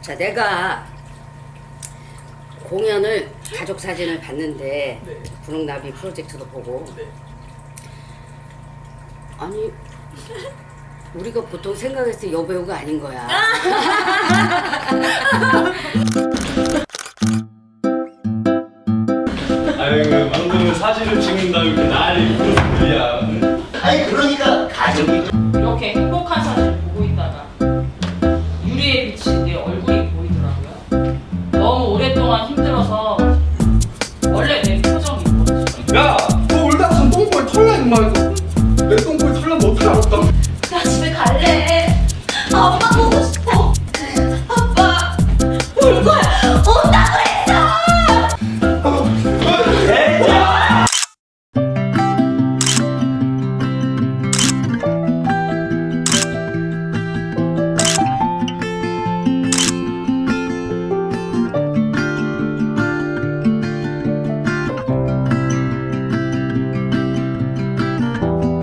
자, 내가 공연을 가족 사진을 봤는데 네. 분홍나비 프로젝트도 보고 네. 아니 우리가 보통 생각했을 때 여배우가 아닌 거야. 아유 방금 사진을 찍는다고 이렇게 난리 무슨 소리야. 아니 그러니까 가족이 이렇게 행복한 사진을 보고 있다가 유리에 비친 내 얼굴이 보이더라고요. 너무 오랫동안 힘들어서 원래 내 표정이 이거지. 야, 너 울다가 똥꼬에 털나 임마 이거. 내 똥꼬에 털난 너 어떻게 알았다? 나 집에 갈래. 아빠 보고 싶어. 아빠 울 거야. 온다고 했어.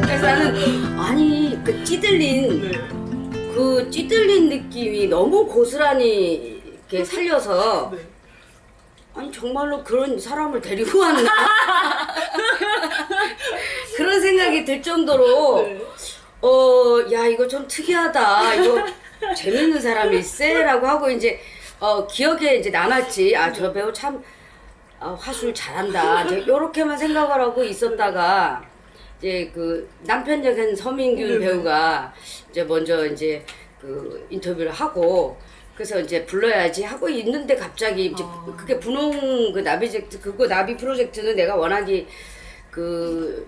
그래서 나는 아니 그 찌들린 네. 그 찌들린 느낌이 너무 고스란히 이렇게 살려서 네. 아니 정말로 그런 사람을 데리고 왔나 그런 생각이 들 정도로 네. 야 이거 좀 특이하다 이거 재밌는 사람이 있어라고 하고 이제 기억에 이제 남았지. 아 저 배우 참 화술 잘한다 이제 요렇게만 생각을 하고 있었다가 이제 그 남편 역한 서민균 배우가 이제 먼저 이제 그 인터뷰를 하고 그래서 이제 불러야지 하고 있는데 갑자기 이제 그게 분홍 그 나비젝트 그거 나비 프로젝트는 내가 워낙에 그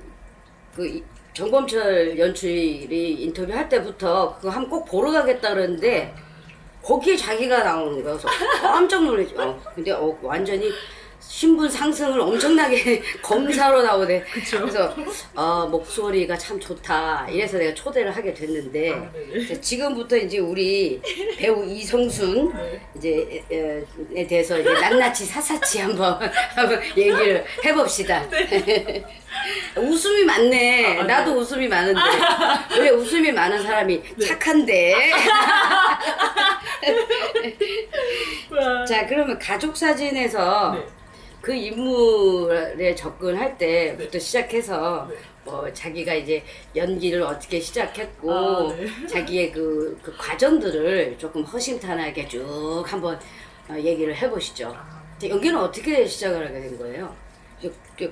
정범철 연출이 인터뷰 할 때부터 그거 한번 꼭 보러 가겠다 그러는데 거기에 자기가 나오는 거야. 그래서 깜짝 놀랐지. 근데 완전히 신분 상승을 엄청나게 검사로 나오네. 그래서 목소리가 참 좋다. 이래서 내가 초대를 하게 됐는데 이제 지금부터 이제 우리 배우 이성순 이제 에 대해서 이제 낱낱이 사사치 한번 얘기를 해봅시다. 웃음이 많네. 나도 웃음이 많은데 왜 웃음이 많은 사람이 착한데? 자, 그러면 가족 사진에서 네. 그 인물에 접근할 때부터 시작해서 뭐 자기가 이제 연기를 어떻게 시작했고 네. 자기의 그 과정들을 조금 허심탄회하게 쭉 한번 얘기를 해보시죠. 연기는 어떻게 시작을 하게 된 거예요?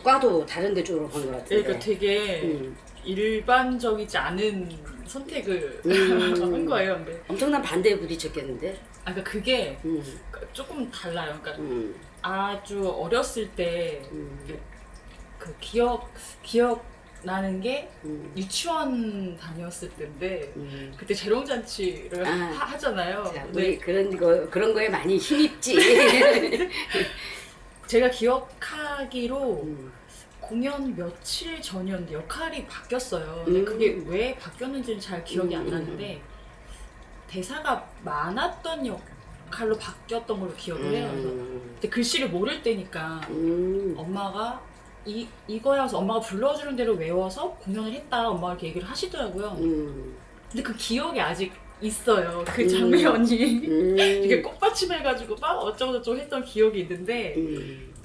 과도 다른 데 쪽으로 간 것 같은데. 그러니까 되게 일반적이지 않은 선택을 한 거예요. 근데 엄청난 반대에 부딪혔겠는데? 그러니까 그게 조금 달라요. 그러니까 아주 어렸을 때 그 기억 나는 게 유치원 다녔을 때인데 그때 재롱잔치를 하잖아요. 자, 우리 그런 거에 많이 힘입지. 제가 기억하기로 공연 며칠 전이었는데 역할이 바뀌었어요. 근데 그게 왜 바뀌었는지는 잘 기억이 안 나는데 대사가 많았던 역할로 바뀌었던 걸로 기억을 해요. 그래서 그때 글씨를 모를 때니까 엄마가 이거야 해서 엄마가 불러주는 대로 외워서 공연을 했다. 엄마가 이렇게 얘기를 하시더라고요. 근데 그 기억이 아직 있어요. 그 장면이 이렇게 꽃받침해가지고 막 어쩌고저쩌고 했던 기억이 있는데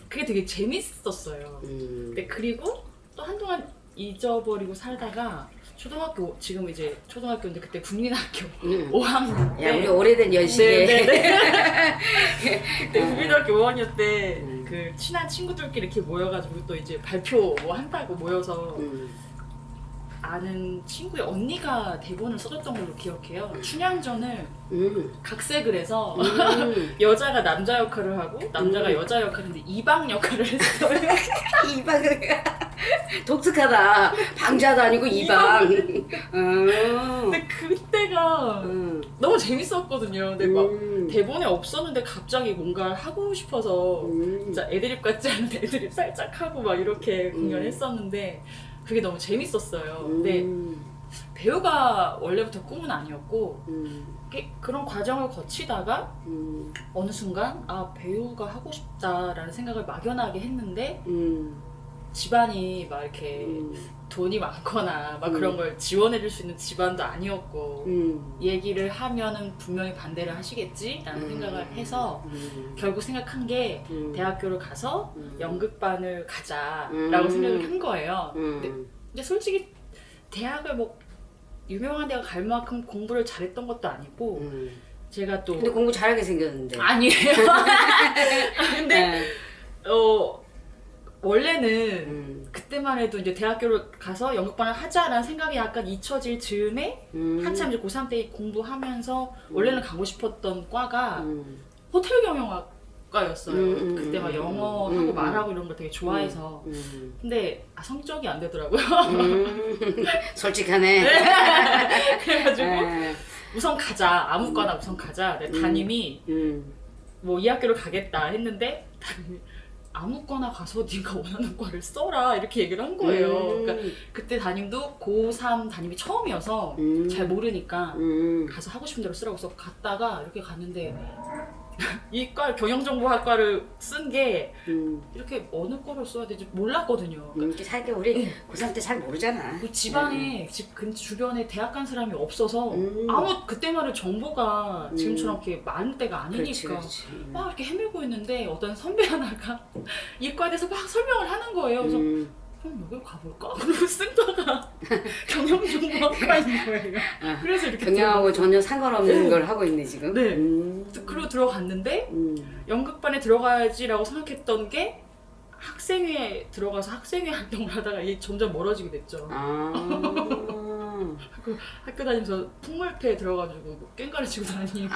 그게 되게 재밌었어요. 근데 그리고 또 한동안 잊어버리고 살다가 초등학교 지금 이제 초등학교인데 그때 국민학교 5학년 때 야, 우리 오래된 연식에. 네네네. 그때 국민학교 5학년 때 그 친한 친구들끼리 이렇게 모여가지고 또 이제 발표 뭐 한다고 모여서 아는 친구의 언니가 대본을 써줬던 걸로 기억해요. 춘향전을 각색을 해서 여자가 남자 역할을 하고 남자가 여자 역할인데 이방 역할을 했어요. 이방 독특하다. 방자도 아니고 이방. 근데 그때가 너무 재밌었거든요. 근데 막 대본에 없었는데 갑자기 뭔가 하고 싶어서 진짜 애드립 같지 않은 애드립 살짝 하고 막 이렇게 공연했었는데 그게 너무 재밌었어요. 근데 배우가 원래부터 꿈은 아니었고 그런 과정을 거치다가 어느 순간 배우가 하고 싶다라는 생각을 막연하게 했는데 집안이 막 이렇게 돈이 많거나 막 그런 걸 지원해줄 수 있는 집안도 아니었고 얘기를 하면은 분명히 반대를 하시겠지라는 생각을 해서 결국 생각한 게 대학교를 가서 연극반을 가자라고 생각을 한 거예요. 근데 솔직히 대학을 뭐 유명한 데가 갈 만큼 공부를 잘했던 것도 아니고 제가 또 근데 공부 잘하게 생겼는데. 아니에요. 근데 네. 원래는 그때만 해도 이제 대학교를 가서 연극반을 하자라는 생각이 약간 잊혀질 즈음에 한참 이제 고3 때 공부하면서 원래는 가고 싶었던 과가 호텔 경영학과였어요. 그때 막 영어하고 말하고 이런 걸 되게 좋아해서. 근데 성적이 안 되더라고요. 솔직하네. 그래가지고 네. 우선 가자. 아무 과나 우선 가자. 근데 담임이 뭐 이 학교를 가겠다 했는데 담임이 아무 과나 가서 네가 원하는 과를 써라 이렇게 얘기를 한 거예요. 그러니까 그때 담임도 고3 담임이 처음이어서 잘 모르니까 가서 하고 싶은 대로 쓰라고 해서 갔다가 이렇게 갔는데 이 과 경영정보학과를 쓴 게 이렇게 어느 과를 써야 될지 몰랐거든요. 이렇게 살게 우리 고3 때 잘 모르잖아. 그 집안에 집 주변에 대학 간 사람이 없어서 아무 그때만 해도 정보가 지금처럼 이렇게 많을 때가 아니니까 그렇지. 막 이렇게 헤매고 있는데 어떤 선배 하나가 이과에 대해서 막 설명을 하는 거예요. 그래서 그럼 여기 가볼까? 그리고 쓴다가 경영정보학과인 거예요. 그래서 이렇게 경영하고 전혀 상관없는 걸 하고 있네 지금. 네. 그리고 들어갔는데 연극반에 들어가야지라고 생각했던 게 학생회에 들어가서 학생회 활동을 하다가 이게 점점 멀어지게 됐죠. 학교 다니면서 풍물패에 들어가지고 뭐 깽가리 치고 다니고.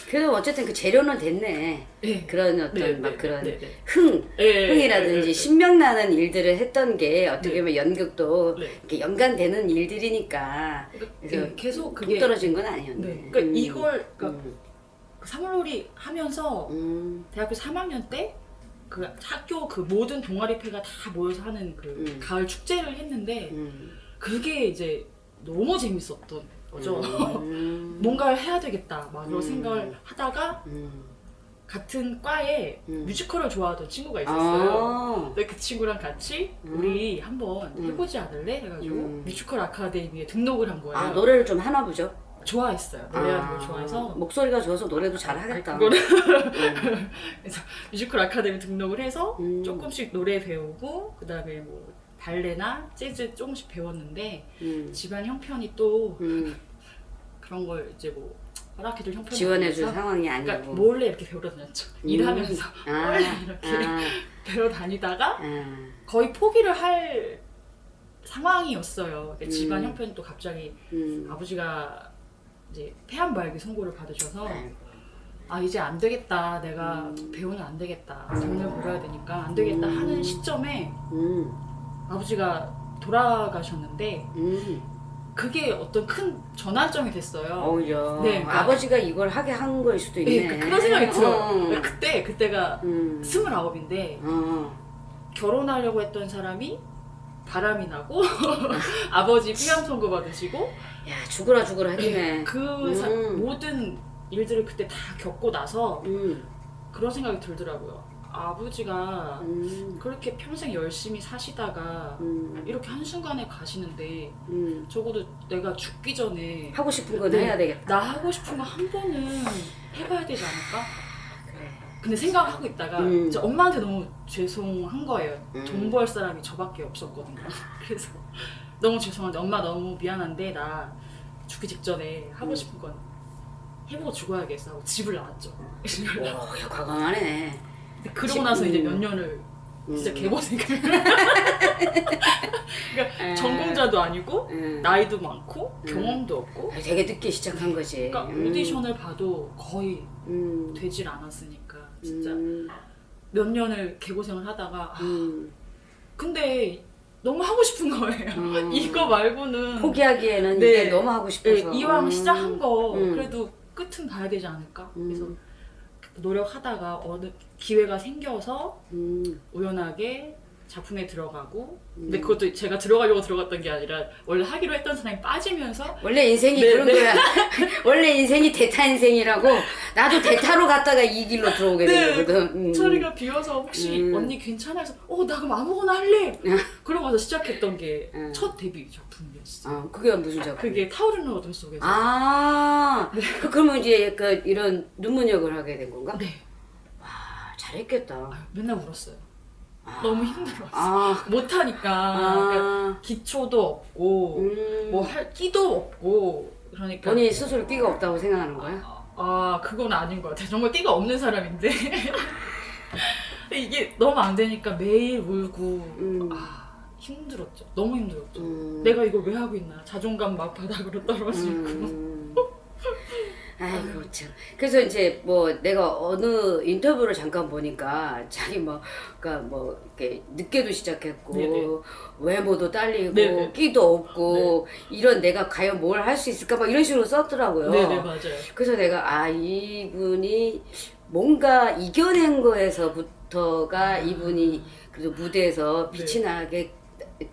그래도 어쨌든 그 재료는 됐네. 네. 그런 어떤 네, 막 네, 그런 네, 네. 흥이라든지 네. 신명나는 일들을 했던 게 어떻게 보면 연극도 네. 이렇게 연관되는 일들이니까 그래서 네, 계속 뚝 그게 떨어진 건 아니었네. 네. 그러니까 이걸 그러니까 그 사물놀이 하면서 대학교 3학년 때 그 학교 그 모든 동아리패가 다 모여서 하는 그 가을 축제를 했는데 그게 이제 너무 재밌었던 거죠. 뭔가를 해야 되겠다 막 이런 생각을 하다가 같은 과에 뮤지컬을 좋아하던 친구가 있었어요. 근데 그 친구랑 같이 우리 한번 해보지 않을래? 해가지고 뮤지컬 아카데미에 등록을 한 거예요. 아 노래를 좀 하나 보죠. 좋아했어요. 노래하는 걸 좋아해서. 목소리가 좋아서 노래도 잘 하겠다. 그거는 그래서 뮤지컬 아카데미 등록을 해서 조금씩 노래 배우고 그 다음에 뭐 발레나 재즈 조금씩 배웠는데 집안 형편이 또 그런 걸 이제 뭐 허락해줄 형편이 지원해줄 아니어서 상황이 아니고. 그러니까 몰래 이렇게 배우러 다녔죠. 일하면서 몰래 이렇게 배우러 다니다가 거의 포기를 할 상황이었어요. 그러니까 집안 형편이 또 갑자기 아버지가 이제 폐암발기 선고를 받으셔서 아 이제 안 되겠다, 내가 배우는 안 되겠다, 돈을 벌어야 되니까 안 되겠다 하는 시점에 아버지가 돌아가셨는데 그게 어떤 큰 전환점이 됐어요. 어우야. 네, 그러니까- 아버지가 이걸 하게 한 거일 수도 있네. 네, 그런 생각이 들어요. 그때가 29인데 결혼하려고 했던 사람이 바람이 나고 아버지 폐암 선고 받으시고 야 죽으라 하기네. 모든 일들을 그때 다 겪고 나서 그런 생각이 들더라고요. 아버지가 그렇게 평생 열심히 사시다가 이렇게 한순간에 가시는데 적어도 내가 죽기 전에 하고 싶은 건 네, 해야 되겠다. 나 하고 싶은 거 한 번은 해봐야 되지 않을까? 근데 생각을 하고 있다가 이제 엄마한테 너무 죄송한 거예요. 돈 벌 사람이 저밖에 없었거든요. 그래서 너무 죄송한데 엄마 너무 미안한데 나 죽기 직전에 하고 싶은 건 해보고 죽어야겠어 하고 집을 나왔죠. 오, 과감하네. 근데 그러고 나서 이제 몇 년을 진짜 개고생을 그러니까 전공자도 아니고 나이도 많고 경험도 없고 되게 늦게 시작한 거지. 그러니까 오디션을 봐도 거의 되질 않았으니까 진짜 몇 년을 개고생을 하다가 근데 너무 하고 싶은 거예요. 이거 말고는 포기하기에는 네. 이게 너무 하고 싶어서. 네, 이왕 시작한 거 그래도 끝은 봐야 되지 않을까? 그래서 노력하다가 어느 기회가 생겨서 우연하게 작품에 들어가고 근데 그것도 제가 들어가려고 들어갔던 게 아니라 원래 하기로 했던 사람이 빠지면서 원래 인생이 네, 그런 네. 거야. 원래 인생이 대타 인생이라고. 나도 대타로 갔다가 이 길로 들어오게 된 거거든. 자리가 비어서 혹시 언니 괜찮아 해서 나 그럼 아무거나 할래 그러고 와서 시작했던 게 첫 데뷔 작품이었어요. 그게 무슨 작품? 그게 타오르는 어둠 속에서 그러면 이제 이런 눈물 역을 하게 된 건가? 네. 잘했겠다. 맨날 울었어요. 너무 힘들었어. 못하니까 그러니까 기초도 없고 뭐 할 끼도 없고 그러니까 본인이 스스로 끼가 없다고 생각하는 거야? 그건 아닌 것 같아요. 정말 끼가 없는 사람인데 이게 너무 안 되니까 매일 울고 힘들었죠. 너무 힘들었죠. 내가 이걸 왜 하고 있나. 자존감 막 바닥으로 떨어지고 아이고 참. 그래서 이제 뭐 내가 어느 인터뷰를 잠깐 보니까 자기 그러니까 이렇게 늦게도 시작했고 네네. 외모도 딸리고 네네. 끼도 없고 이런 내가 과연 뭘 할 수 있을까 막 이런 식으로 썼더라고요. 네네 맞아요. 그래서 내가 이분이 뭔가 이겨낸 거에서부터가 이분이 그래도 무대에서 빛이 나게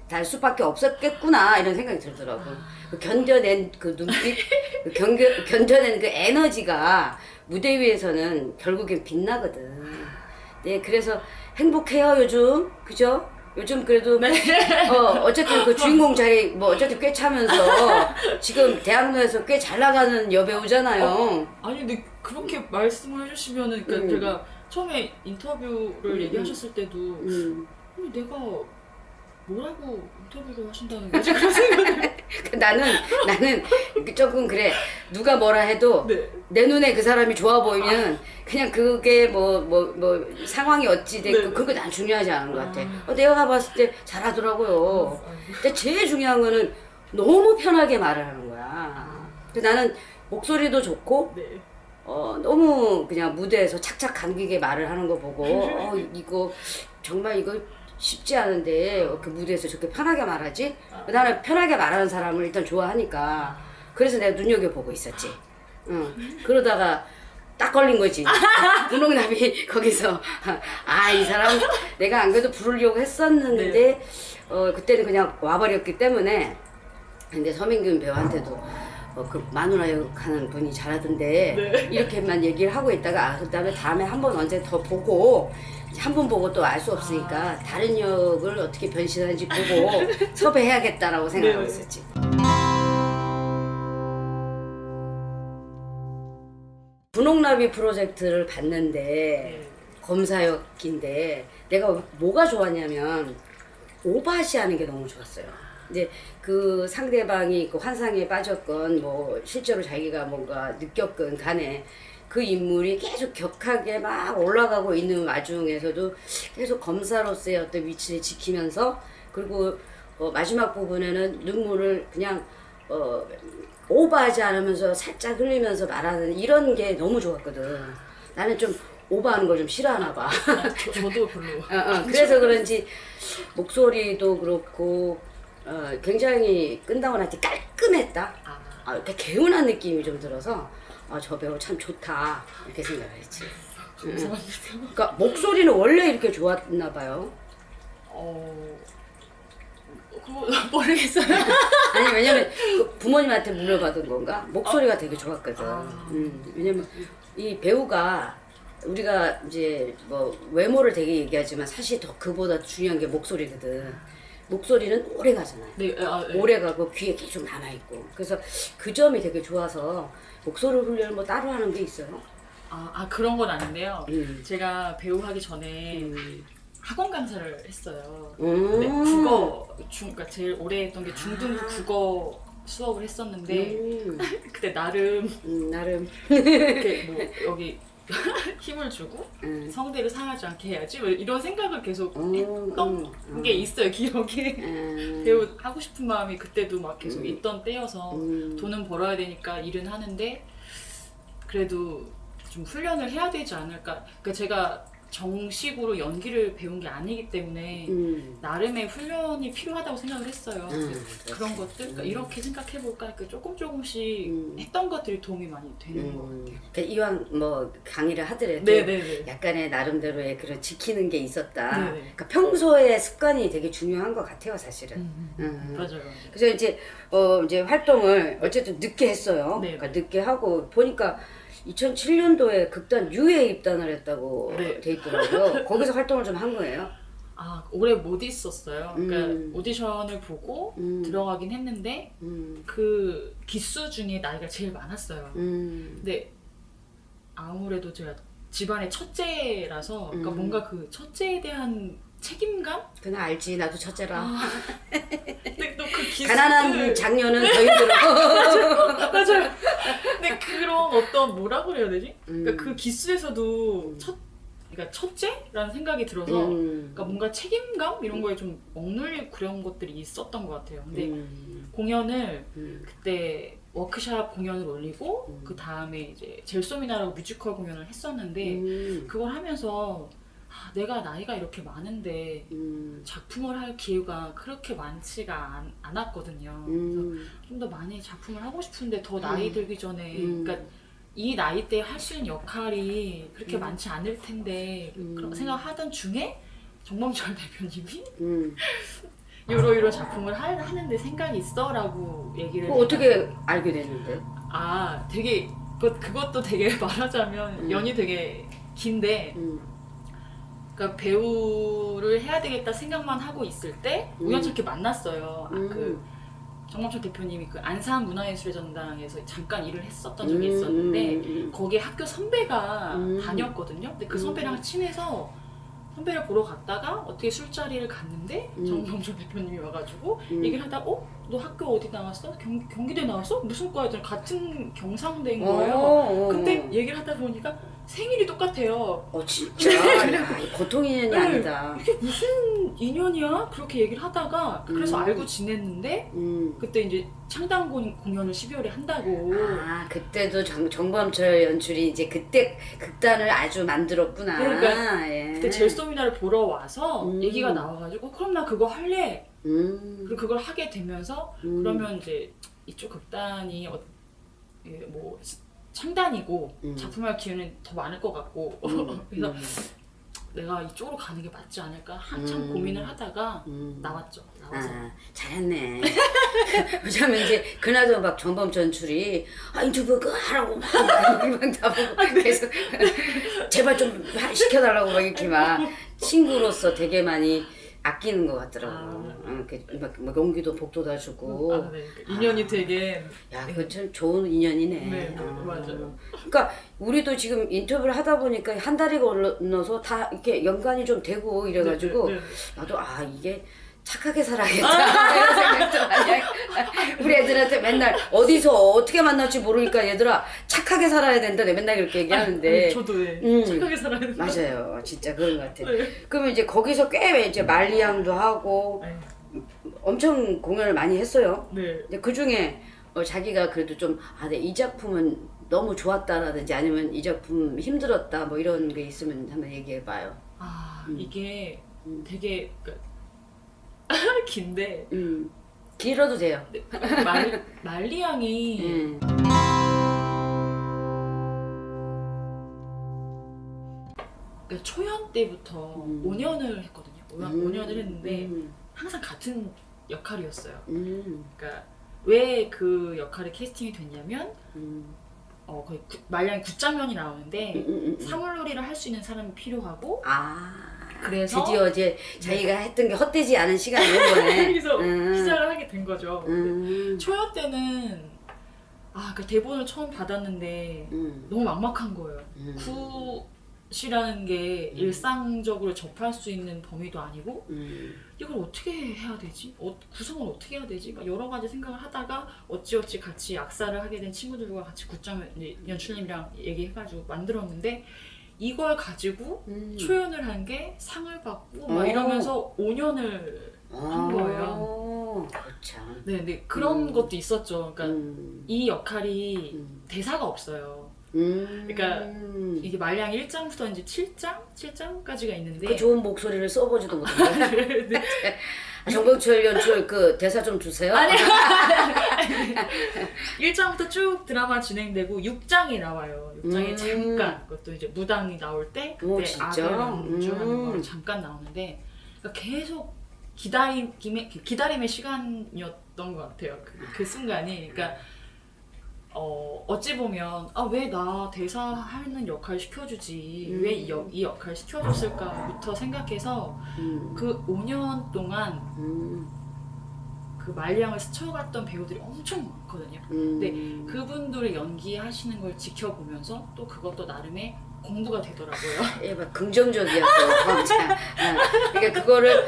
달 수밖에 없었겠구나 이런 생각이 들더라고. 그 견뎌낸 그 눈빛, 그 견뎌낸 그 에너지가 무대 위에서는 결국엔 빛나거든. 네, 그래서 행복해요 요즘, 그죠? 요즘 그래도 어쨌든 그 주인공 자리 어쨌든 꽤 차면서 지금 대학로에서 꽤 잘 나가는 여배우잖아요. 아니 근데 그렇게 말씀을 해주시면은 그러니까 제가 처음에 인터뷰를 얘기하셨을 때도 아니, 내가 뭐라고 인터뷰를 하신다는 거지? 그런 생각을 나는 조금 그래. 누가 뭐라 해도 네. 내 눈에 그 사람이 좋아 보이면 그냥 그게 상황이 어찌 됐고 네. 그거 난 중요하지 않은 것 같아. 내가 봤을 때 잘하더라고요. 근데 제일 중요한 거는 너무 편하게 말을 하는 거야. 근데 나는 목소리도 좋고 네. 너무 그냥 무대에서 착착 감기게 말을 하는 거 보고 이거 정말 이거 쉽지 않은데 이렇게 무대에서 저렇게 편하게 말하지? 나는 편하게 말하는 사람을 일단 좋아하니까 그래서 내가 눈여겨보고 있었지. 그러다가 딱 걸린 거지. 분홍나비 거기서 이 사람 내가 안 그래도 부르려고 했었는데 그때는 그냥 와버렸기 때문에. 근데 서민균 배우한테도 그 마누라 역 하는 분이 잘하던데 이렇게만 얘기를 하고 있다가 그다음에 다음에 한 번 언제 더 보고 한 번 보고 또 알 수 없으니까 다른 역을 어떻게 변신하는지 보고 섭외해야겠다라고 생각하고 있었지. 분홍나비 프로젝트를 봤는데 검사역인데 내가 뭐가 좋았냐면 오바시 하는 게 너무 좋았어요. 이제 그 상대방이 그 환상에 빠졌건 실제로 자기가 뭔가 느꼈건 간에 그 인물이 계속 격하게 막 올라가고 있는 와중에서도 계속 검사로서의 어떤 위치를 지키면서 그리고 마지막 부분에는 눈물을 그냥 오버하지 않으면서 살짝 흘리면서 말하는 이런 게 너무 좋았거든. 나는 좀 오버하는 걸 좀 싫어하나 봐. 저도 별로. 그래서 그런지 목소리도 그렇고 굉장히 끝나고나한테 깔끔했다. 이렇게 개운한 느낌이 좀 들어서 저 배우 참 좋다 이렇게 생각을 했지. 감사합니다. 그러니까 목소리는 원래 이렇게 좋았나 봐요. 그거 모르겠어요. 아니 왜냐면 그 부모님한테 물려받은 건가? 목소리가 되게 좋았거든. 왜냐면 이 배우가 우리가 이제 외모를 되게 얘기하지만 사실 더 그보다 중요한 게 목소리거든. 목소리는 오래 가잖아요. 네. 오래 가고 귀에 계속 남아있고. 그래서 그 점이 되게 좋아서 목소리 훈련을 따로 하는 게 있어요. 그런 건 아닌데요. 제가 배우 하기 전에 학원 강사를 했어요. 근데 그러니까 제일 오래 했던 게 중등부 국어 수업을 했었는데 그때 나름 이렇게 여기 힘을 주고 성대를 상하지 않게 해야지 이런 생각을 계속 했던 게 있어요. 기억에. 배우 하고 싶은 마음이 그때도 막 계속 있던 때여서 돈은 벌어야 되니까 일은 하는데 그래도 좀 훈련을 해야 되지 않을까. 그러니까 제가 정식으로 연기를 배운 게 아니기 때문에 나름의 훈련이 필요하다고 생각을 했어요. 그런 것들 그러니까 이렇게 생각해볼까 조금씩 했던 것들이 도움이 많이 되는 것 같아요. 그러니까 이왕 뭐 강의를 하더라도 네네네. 약간의 나름대로의 그런 지키는 게 있었다. 네네. 그러니까 평소의 습관이 되게 중요한 것 같아요, 사실은. 맞아요. 그래서 이제 활동을 어쨌든 늦게 했어요. 네. 그러니까 늦게 하고 보니까 2007년도에 극단 U에 입단을 했다고 네. 돼 있더라고요. 거기서 활동을 좀 한 거예요. 아 오래 못 있었어요. 그러니까 오디션을 보고 들어가긴 했는데 그 기수 중에 나이가 제일 많았어요. 근데 아무래도 제가 집안의 첫째라서 그러니까 뭔가 그 첫째에 대한 책임감? 그냥 알지, 나도 첫째라. 근데 또 그 기수 가난한 장녀는 더 힘들어. 맞아요. 근데 그런 어떤 뭐라 그래야 되지? 그러니까 그 기수에서도 그러니까 첫째라는 생각이 들어서 그러니까 뭔가 책임감 이런 거에 좀 억눌리고 그런 것들이 있었던 것 같아요. 근데 공연을 그때 워크샵 공연을 올리고 그 다음에 이제 젤소미나라고 뮤지컬 공연을 했었는데 그걸 하면서 내가 나이가 이렇게 많은데 작품을 할 기회가 그렇게 많지가 않았거든요. 그래서 좀 더 많이 작품을 하고 싶은데 더 나이 들기 전에 그러니까 이 나이 때 할 수 있는 역할이 그렇게 많지 않을 텐데 그런 생각하던 중에 정범철 대표님이 이런 작품을 하는데 생각이 있어라고 얘기를 어떻게 알게 됐는데? 아 되게 그것도 되게 말하자면 연이 되게 긴데 그러니까 배우를 해야 되겠다 생각만 하고 있을 때 우연찮게 만났어요. 그 정범철 대표님이 그 안산 문화예술의 전당에서 잠깐 일을 했었던 적이 있었는데 거기에 학교 선배가 다녔거든요. 근데 그 선배랑 친해서 선배를 보러 갔다가 어떻게 술자리를 갔는데 정범철 대표님이 와가지고 얘기를 하다가 너 학교 어디 나왔어? 경기대 나왔어? 무슨 과야? 같은 경상대인 거예요. 근데 얘기를 하다 보니까 생일이 똑같아요. 진짜? 야, 보통 인연이 네. 아니다. 이게 무슨 인연이야? 그렇게 얘기를 하다가 그래서 알고 지냈는데 그때 이제 창단 공연을 12월에 한다고. 그때도 정범철 연출이 이제 그때 극단을 아주 만들었구나. 그러니까 예. 그때 젤소미나를 보러 와서 얘기가 나와가지고 그럼 나 그거 할래. 그리고 그걸 하게 되면서 그러면 이제 이쪽 극단이 뭐 창단이고 작품할 기회는 더 많을 것 같고 그래서 내가 이쪽으로 가는 게 맞지 않을까 한참 고민을 하다가 나왔죠. 나와서 잘했네. 왜냐면 이제 그나저나 막 정범철 연출이 인터뷰 그거 하라고 막 나보고 계속 제발 좀 시켜달라고 막 이렇게 막 친구로서 되게 많이 아끼는 것 같더라고. 막 용기도 복도다 주고. 네. 인연이 되게 야, 그거 참 좋은 인연이네. 네, 맞아요. 그러니까 우리도 지금 인터뷰를 하다 보니까 한 달이 건너서 다 이렇게 연관이 좀 되고 이래가지고 네. 나도 이게 착하게 살아야겠다 이런 생각도 많이 하고 우리 애들한테 맨날 어디서 어떻게 만날지 모르니까 얘들아 착하게 살아야 된다 내가 맨날 그렇게 얘기하는데 저도 착하게 살아야 된다. 맞아요, 진짜 그런 것 같아. 네. 그러면 이제 거기서 꽤 이제 말리양도 하고 엄청 공연을 많이 했어요. 네. 근데 그 중에 자기가 그래도 좀 이 작품은 너무 좋았다라든지 아니면 이 작품 힘들었다 뭐 이런 게 있으면 한번 얘기해봐요. 이게 되게 긴데 길어도 돼요. 말리양이 그러니까 초연 때부터 5년을 했거든요. 5년을 했는데 항상 같은 역할이었어요. 그러니까 왜 그 역할이 캐스팅이 됐냐면 거의 말량이 9장면이 나오는데 사물놀이를 할 수 있는 사람이 필요하고 그래서 드디어 이제 자기가 했던 게 헛되지 않은 시간이 온 거네. 그래서 시작을 하게 된 거죠. 초연 때는 그 대본을 처음 받았는데 너무 막막한 거예요. 굿이라는 게 일상적으로 접할 수 있는 범위도 아니고 이걸 어떻게 해야 되지? 구성을 어떻게 해야 되지? 막 여러 가지 생각을 하다가 어찌어찌 같이 악사를 하게 된 친구들과 같이 굿장면 연출님이랑 얘기해가지고 만들었는데 이걸 가지고 초연을 한 게 상을 받고 막 이러면서 5년을 한 거예요. 그렇죠. 네, 근데 그런 것도 있었죠. 그러니까 이 역할이 대사가 없어요. 그러니까 이게 말량 1장부터 이제 7장까지가 있는데 그 좋은 목소리를 써보지도 못하고. 정병철 연출 그 대사 좀 주세요. 아니 1장부터 쭉 드라마 진행되고 6장이 나와요. 6장에 잠깐 그것도 이제 무당이 나올 때 오, 그때 진짜? 악을 연주하는 거 잠깐 나오는데 그러니까 계속 기다림의 시간이었던 것 같아요. 그 순간이 그러니까 어찌 보면 왜 나 대사하는 역할 시켜주지 왜 이 역할 시켜줬을까부터 생각해서 그 5년 동안 그 말량을 스쳐갔던 배우들이 엄청 많거든요. 근데 그분들이 연기하시는 걸 지켜보면서 또 그것도 나름의 공부가 되더라고요. 막 긍정적이야 또. 그러니까 그거를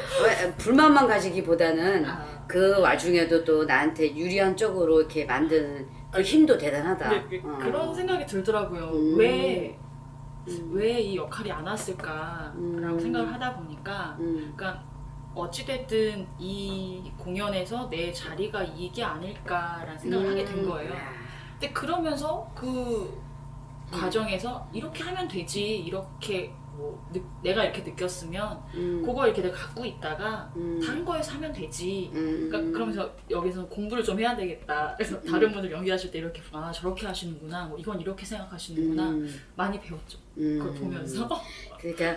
불만만 가지기보다는 그 와중에도 또 나한테 유리한 쪽으로 이렇게 만드는 그 힘도 대단하다. 그런 생각이 들더라고요. 왜 이 역할이 안 왔을까라고 생각을 하다 보니까 그러니까 어찌됐든 이 공연에서 내 자리가 이게 아닐까라는 생각을 하게 된 거예요. 근데 그러면서 그 과정에서 이렇게 하면 되지 이렇게 뭐 내가 이렇게 느꼈으면 그거 이렇게 내가 갖고 있다가 다른 거에서 하면 되지. 그러니까 그러면서 여기서 공부를 좀 해야 되겠다. 그래서 다른 분들 연기하실 때 이렇게 저렇게 하시는구나. 뭐 이건 이렇게 생각하시는구나. 많이 배웠죠. 그걸 보면서. 그러니까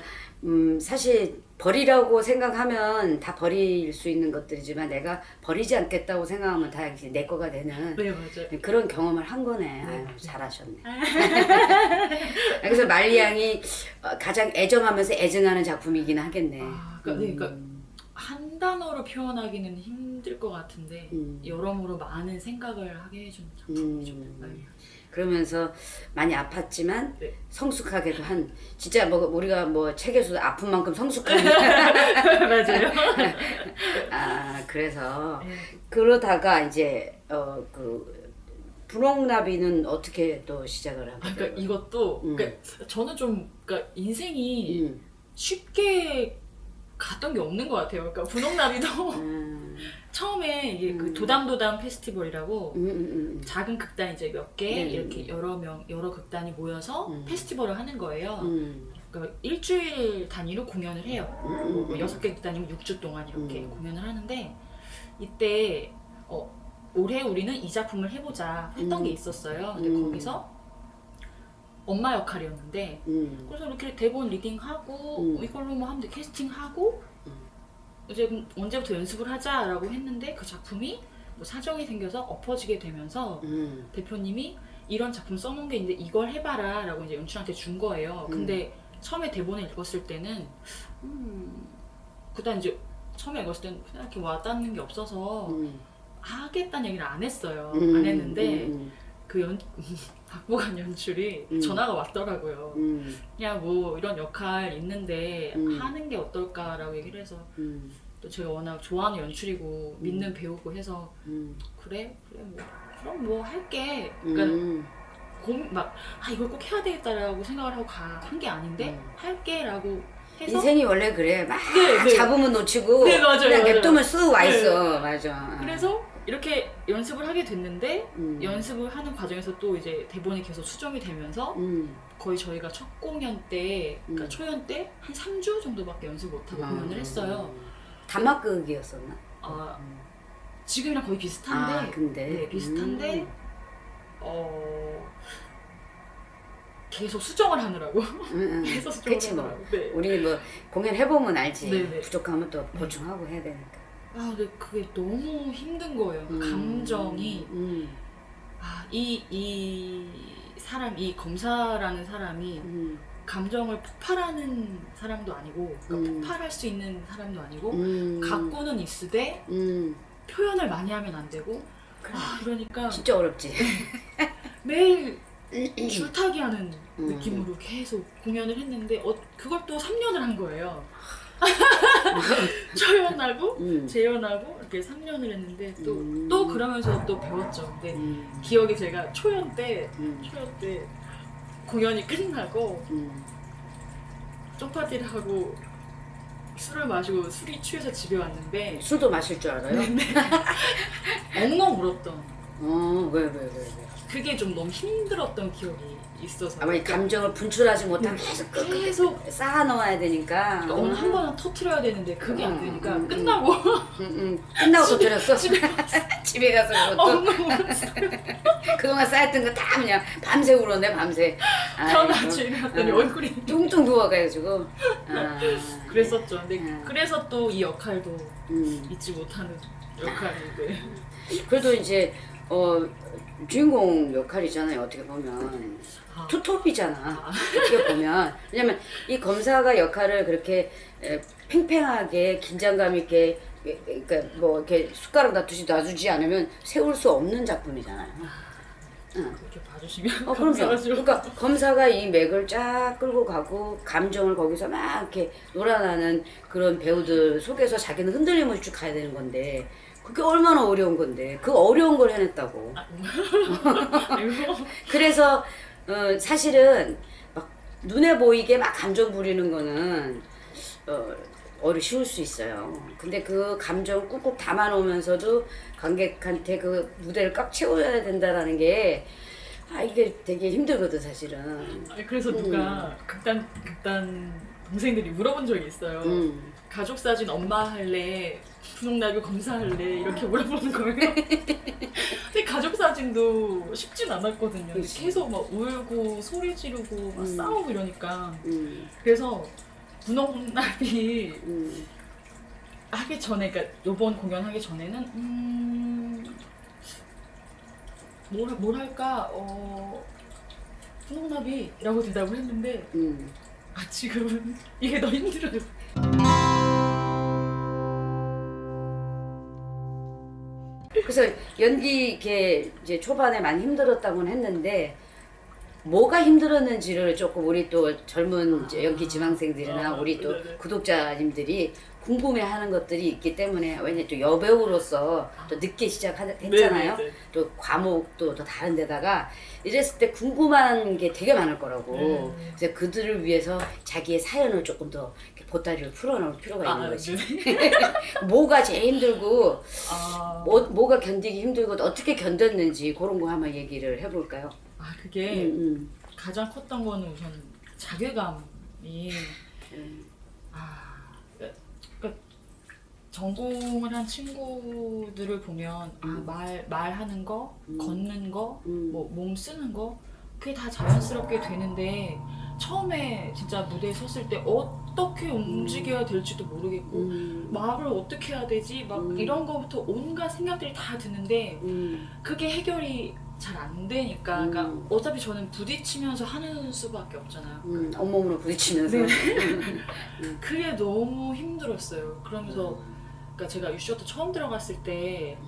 사실 버리라고 생각하면 다 버릴 수 있는 것들이지만 내가 버리지 않겠다고 생각하면 다 내 거가 되는 네 맞아요. 그런 경험을 한 거네. 아유, 잘하셨네. 그래서 말리양이 가장 애정하면서 애증하는 작품이긴 하겠네. 그러니까 한 단어로 표현하기는 힘들 것 같은데 여러모로 많은 생각을 하게 해준 작품이죠. 그러면서 많이 아팠지만 네. 성숙하게도 한 진짜 뭐 우리가 뭐 책에서도 아픈 만큼 성숙한 맞아요. 그래서 그러다가 이제 그 분홍나비는 어떻게 또 시작을 하게 그러니까 이것도 그러니까 저는 좀 그러니까 인생이 쉽게 갔던 게 없는 것 같아요. 그러니까 분홍나비도 처음에 이게 그 도담도담 페스티벌이라고 작은 극단 이제 몇 개 이렇게 여러 극단이 모여서 페스티벌을 하는 거예요. 그러니까 일주일 단위로 공연을 해요. 뭐 6개 극단이면 6주 동안 이렇게 공연을 하는데 이때 올해 우리는 이 작품을 해보자 했던 게 있었어요. 근데 거기서 엄마 역할이었는데 그래서 이렇게 대본 리딩하고 이걸로 뭐 하면 돼 캐스팅하고 이제 언제부터 연습을 하자라고 했는데 그 작품이 뭐 사정이 생겨서 엎어지게 되면서 대표님이 이런 작품 써놓은 게 있는데 이걸 해봐라 라고 이제 연출한테 준 거예요. 근데 처음에 대본을 읽었을 때는 그다음 이제 처음에 읽었을 때는 그냥 이렇게 와닿는 게 없어서 하겠다는 얘기를 안 했어요. 안 했는데 그 박보관 연출이 전화가 왔더라고요. 그냥 뭐 이런 역할 있는데 하는 게 어떨까라고 얘기를 해서 또 제가 워낙 좋아하는 연출이고 믿는 배우고 해서 그래 뭐 그럼 뭐 할게. 그러니까 막 이걸 꼭 해야 되겠다라고 생각을 하고 한 게 아닌데 할게라고 해서 인생이 원래 그래. 막 네. 잡으면 놓치고 네, 맞아요, 그냥 맞아요. 냅두면 쓱 와 있어. 네. 맞아. 그래서 이렇게 연습을 하게 됐는데 연습을 하는 과정에서 또 이제 대본이 계속 수정이 되면서 거의 저희가 첫 공연 때 그러니까 초연 때 한 3주 정도밖에 연습 못하고 공연을 했어요. 단막극이었었나? 지금이랑 거의 비슷한데 근데 네, 비슷한데 계속 수정을 하느라고 계속 수정을 그치 뭐. 하느라고. 네. 우리 뭐 공연 해보면 알지. 네네. 부족하면 또 보충하고 해야 되니까. 근데 그게 너무 힘든 거예요. 그 감정이 이 사람, 이 검사라는 사람이 감정을 폭발하는 사람도 아니고 그러니까 폭발할 수 있는 사람도 아니고 갖고는 있으되 표현을 많이 하면 안 되고 이러니까 진짜 어렵지. 매일 줄타기 하는 느낌으로 계속 공연을 했는데 그걸 또 3년을 한 거예요. 초연하고 재연하고 이렇게 3년을 했는데 또 그러면서 또 배웠죠. 근데 기억에 제가 초연 때 공연이 끝나고 쪽파티를 하고 술을 마시고 술이 취해서 집에 왔는데 술도 마실 줄 알아요? 엉엉 울었던 왜? 그게 좀 너무 힘들었던 기억이 있어서. 아마 이 감정을 분출하지 못하면 계속 계속 쌓아 넣어야 되니까. 어느 한 번은 터트려야 되는데 그게 안 되니까 끝나고 끝나고 터뜨렸어. 집에 가서 그것도 너무 울었어요. 그동안 쌓였던 거 다 그냥 밤새 울었네 밤새. 다음 아침에 일어났더니 얼굴이 뚱뚱 부어가지고. 그랬었죠. 근데 음. 그래서 또 이 역할도 음. 잊지 못하는 역할인데. 그래도 이제 주인공 역할이잖아요. 어떻게 보면 투톱이잖아. 어떻게 보면 왜냐면 이 검사가 역할을 그렇게 팽팽하게 긴장감 있게 그러니까 뭐 이렇게 숟가락 놔두지 않으면 세울 수 없는 작품이잖아요. 그렇게 봐주시면 그럼요. 감사하죠. 그러니까 검사가 이 맥을 쫙 끌고 가고 감정을 거기서 막 이렇게 놀아나는 그런 배우들 속에서 자기는 흔들림 없이 쭉 가야 되는 건데 그게 얼마나 어려운 건데 그 어려운 걸 해냈다고. 그래서 사실은 막 눈에 보이게 막 감정 부리는 거는 쉬울 수 있어요. 근데 그 감정 꾹꾹 담아놓으면서도 관객한테 그 무대를 꽉 채워야 된다라는 게 이게 되게 힘들거든 사실은. 그래서 누가 극단 동생들이 물어본 적이 있어요. 가족 사진 엄마 할래, 분홍나비 검사할래 이렇게 물어보는 거예요. 근데 가족 사진도 쉽진 않았거든요. 그치. 계속 막 울고 소리 지르고 막 싸우고 이러니까. 그래서 분홍나비 하기 전에, 그러니까 요번 공연 하기 전에는 뭘 할까? 분홍나비라고 대답을 했는데 지금은 이게 더 힘들어요. 그래서 연기 이렇게 이제 초반에 많이 힘들었다고는 했는데 뭐가 힘들었는지를 조금 우리 또 젊은 이제 연기 지망생들이나 우리 또 네네. 구독자님들이 궁금해하는 것들이 있기 때문에 왜냐 또 여배우로서 또 늦게 시작했잖아요. 네네네. 또 과목도 또 다른 데다가 이랬을 때 궁금한 게 되게 많을 거라고. 그래서 그들을 위해서 자기의 사연을 조금 더 이렇게 보따리를 풀어놓을 필요가 있는 거지. 뭐가 제일 힘들고 뭐가 견디기 힘들고 어떻게 견뎠는지 그런 거 한번 얘기를 해볼까요? 그게 가장 컸던 거는 우선 자괴감이 그러니까 전공을 한 친구들을 보면 말하는 거, 걷는 거, 뭐 몸 쓰는 거 그게 다 자연스럽게 되는데 처음에 진짜 무대에 섰을 때 어떻게 움직여야 될지도 모르겠고 말을 어떻게 해야 되지 막 이런 거부터 온갖 생각들이 다 드는데 그게 해결이 잘 안 되니까 그러니까 어차피 저는 부딪히면서 하는 수밖에 없잖아요. 온몸으로 부딪히면서. 그게 너무 힘들었어요. 그러면서 그러니까 제가 유쇼트 처음 들어갔을 때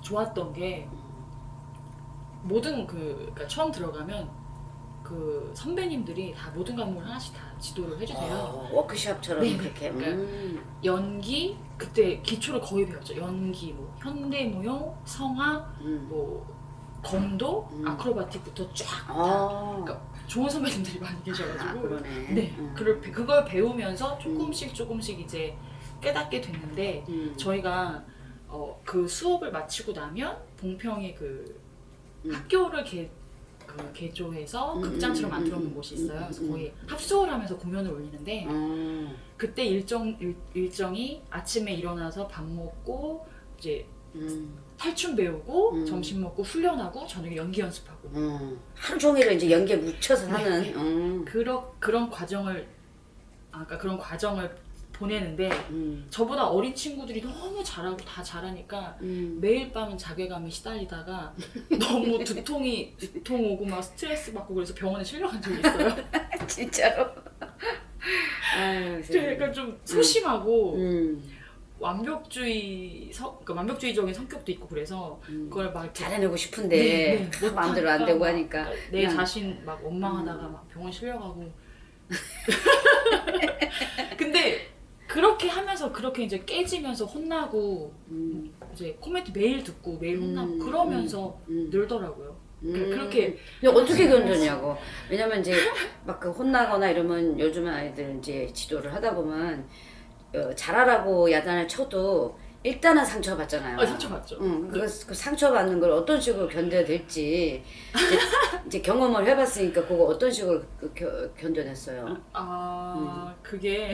좋았던 게 모든 그러니까 처음 들어가면 그 선배님들이 다 모든 과목을 하나씩 다 지도를 해주세요. 워크숍처럼 네, 그렇게. 그러니까 연기 그때 기초를 거의 배웠죠. 연기, 뭐 현대무용, 성악, 뭐 검도, 아크로바틱부터 쫙 다. 그러니까 좋은 선배님들이 많이 계셔가지고. 그러네. 네, 그걸 배우면서 조금씩 이제 깨닫게 됐는데 저희가 그 수업을 마치고 나면 봉평에 그 학교를 개조해서 극장처럼 만들어 놓은 곳이 있어요. 그래서 거기 합숙을 하면서 공연을 올리는데 그때 일정이 아침에 일어나서 밥 먹고 이제 탈춤 배우고 점심 먹고 훈련하고 저녁에 연기 연습하고 하루 종일을 이제 연기에 묻혀서 하는. 그런 과정을 그런 과정을 보내는데 저보다 어린 친구들이 너무 잘하고 다 잘하니까 매일 밤은 자괴감에 시달리다가 너무 두통 오고 막 스트레스 받고 그래서 병원에 실려간 적이 있어요. 진짜로. 아유, 제가 약간 좀 소심하고 완벽주의적인 성격도 있고 그래서 그걸 막 이렇게 잘해내고 싶은데 못 마음대로 안 되고 하니까 내 자신 막 원망하다가 막 병원 실려가고 근데 그렇게 하면서 그렇게 이제 깨지면서 혼나고 이제 코멘트 매일 듣고 매일 혼나고 그러면서 늘더라고요. 그렇게 근데 어떻게 견뎠냐고. 왜냐면 이제 막 그 혼나거나 이러면 요즘 아이들 이제 지도를 하다 보면 잘하라고 야단을 쳐도 일단은 상처받잖아요. 상처받죠. 응, 그 상처받는 걸 어떤 식으로 견뎌야 될지 이제 경험을 해봤으니까 그거 어떤 식으로 견뎌냈어요? 그게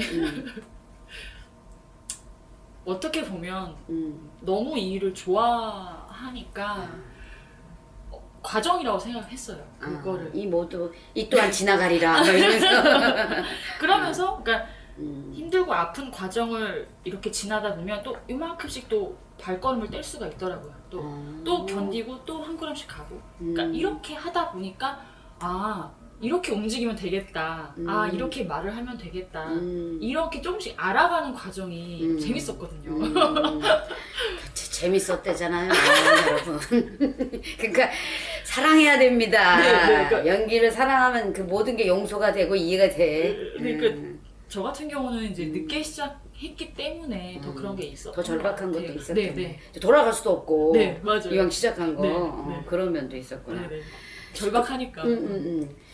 어떻게 보면 너무 이 일을 좋아하니까 과정이라고 생각했어요. 그거를. 이 모두 이 또한 지나가리라 뭐 이러면서 그러면서 그러니까 힘들고 아픈 과정을 이렇게 지나다 보면 또 이만큼씩 또 발걸음을 뗄 수가 있더라고요. 또 견디고 또 한 걸음씩 가고. 그러니까 이렇게 하다 보니까 이렇게 움직이면 되겠다. 이렇게 말을 하면 되겠다. 이렇게 조금씩 알아가는 과정이 재밌었거든요. 재밌었대잖아요, 여러분. 그러니까 사랑해야 됩니다. 네, 그러니까 연기를 사랑하면 그 모든 게 용서가 되고 이해가 돼. 그러니까 저 같은 경우는 이제 늦게 시작했기 때문에 더 그런 게 있었어요. 더 절박한 것도 있었겠네. 네. 돌아갈 수도 없고. 네, 맞아요. 이왕 시작한 거. 네. 그런 면도 있었구나. 네. 절박하니까.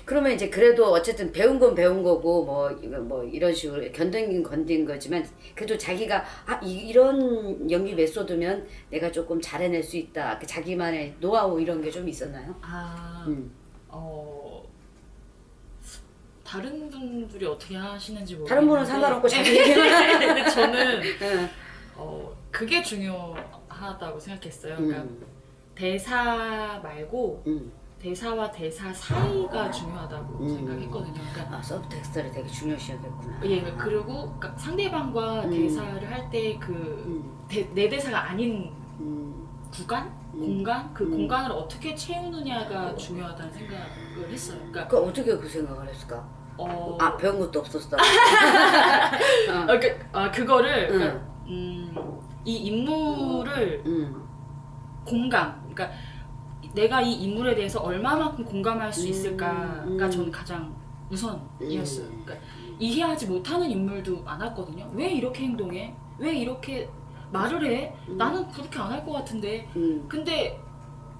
그러면 이제 그래도 어쨌든 배운 건 배운 거고 뭐 이런 식으로 견딘 거지만 그래도 자기가 이런 연기 메소드면 내가 조금 잘해낼 수 있다. 그 자기만의 노하우 이런 게 좀 있었나요? 다른 분들이 어떻게 하시는지 모르겠는데 다른 분은 상관없고 자기 얘기만 근데 저는 그게 중요하다고 생각했어요. 그러니까 대사 말고 대사와 대사 사이가 중요하다고 생각했거든요. 그러니까 서브텍스트를 되게 중요시하겠구나. 예, 그리고 그러니까 상대방과 대사를 할 때 내 대사가 아닌 구간, 공간, 그 공간을 어떻게 채우느냐가 중요하다는 생각을 했어요. 그러니까 어떻게 그 생각을 했을까? 배운 것도 없었어. 그거를 그러니까, 이 인물을 공감, 그러니까 내가 이 인물에 대해서 얼마만큼 공감할 수 있을까가 저는 가장 우선이었어요. 그러니까 이해하지 못하는 인물도 많았거든요. 왜 이렇게 행동해? 왜 이렇게 말을 해? 나는 그렇게 안 할 것 같은데. 근데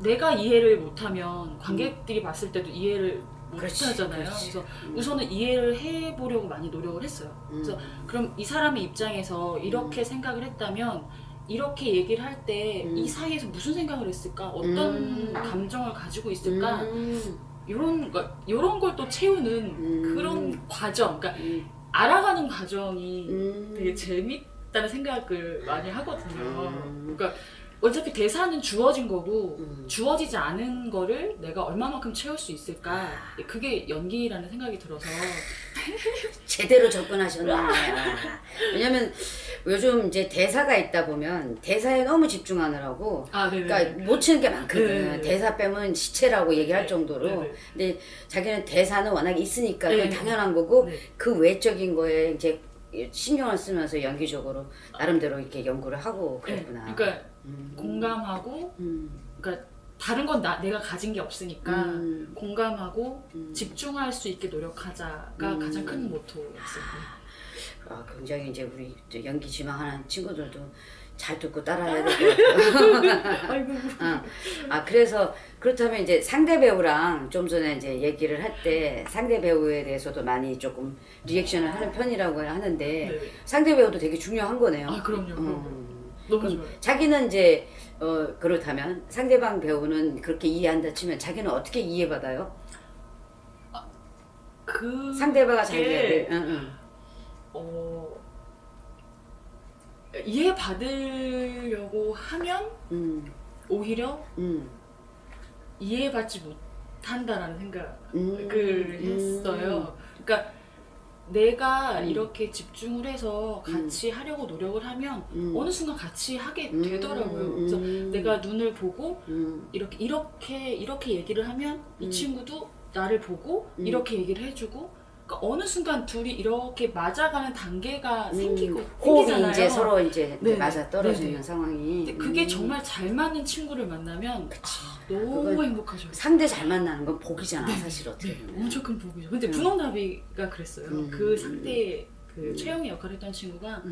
내가 이해를 못하면 관객들이 봤을 때도 이해를 못하잖아요. 그래서 우선은 이해를 해보려고 많이 노력을 했어요. 그래서 그럼 이 사람의 입장에서 이렇게 생각을 했다면 이렇게 얘기를 할 때 이 사이에서 무슨 생각을 했을까? 어떤 감정을 가지고 있을까? 이런 걸 또 채우는 그런 과정, 그러니까 알아가는 과정이 되게 재밌다는 생각을 많이 하거든요. 그러니까 어차피 대사는 주어진 거고 주어지지 않은 거를 내가 얼마만큼 채울 수 있을까? 그게 연기라는 생각이 들어서 제대로 접근하셨네. 왜냐면 요즘 이제 대사가 있다 보면 대사에 너무 집중하느라고 그러니까 못 치는 게 많거든. 네네. 대사 빼면 시체라고 얘기할 정도로. 네네. 근데 자기는 대사는 워낙 있으니까 그건 네네. 당연한 거고 네. 그 외적인 거에 이제 신경을 쓰면서 연기적으로 나름대로 이렇게 연구를 하고 그랬구나. 그러니까 공감하고 그러니까 다른 건 내가 가진 게 없으니까 공감하고 집중할 수 있게 노력하자가 가장 큰 모토였어요. 굉장히 이제 우리 연기 지망하는 친구들도 잘 듣고 따라해야 될 것 같아요. 그래서 그렇다면 이제 상대 배우랑 좀 전에 이제 얘기를 할 때 상대 배우에 대해서도 많이 조금 리액션을 하는 편이라고 하는데 네. 상대 배우도 되게 중요한 거네요. 그럼요. 너무 좋아요. 자기는 이제 그렇다면 상대방 배우는 그렇게 이해한다 치면 자기는 어떻게 이해받아요? 상대방가 자기를 이해 받으려고 하면 오히려 이해받지 못한다라는 생각을 했어요. 그러니까 내가 이렇게 집중을 해서 같이 하려고 노력을 하면 어느 순간 같이 하게 되더라고요. 그래서 내가 눈을 보고 이렇게 얘기를 하면 이 친구도 나를 보고 이렇게 얘기를 해주고 그러니까 어느 순간 둘이 이렇게 맞아가는 단계가 호흡이 생기잖아요. 이제 서로 이제 네. 맞아 떨어지는 네네. 상황이. 근데 그게 정말 잘 맞는 친구를 만나면 너무 행복하죠. 상대 잘 만나는 건 복이잖아, 사실 어떻게 보면. 엄청 큰 복이죠. 근데 분홍나비가 그랬어요. 그 상대 최영이 역할을 했던 친구가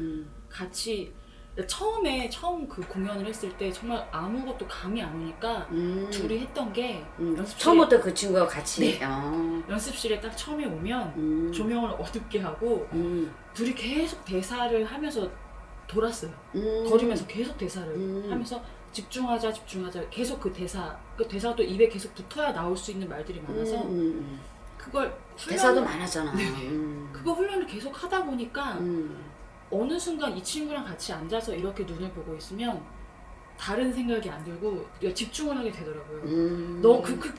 같이 처음 그 공연을 했을 때 정말 아무것도 감이 안 오니까 둘이 했던 게 연습실에 처음부터 그 친구와 같이. 네. 연습실에 딱 처음에 오면 조명을 어둡게 하고 둘이 계속 대사를 하면서 돌았어요. 걸으면서 계속 대사를 하면서 집중하자 계속 그 대사도 입에 계속 붙어야 나올 수 있는 말들이 많아서 그걸 대사도 많았잖아. 그거 훈련을 계속 하다 보니까 어느 순간 이 친구랑 같이 앉아서 이렇게 눈을 보고 있으면 다른 생각이 안 들고 집중을 하게 되더라고요.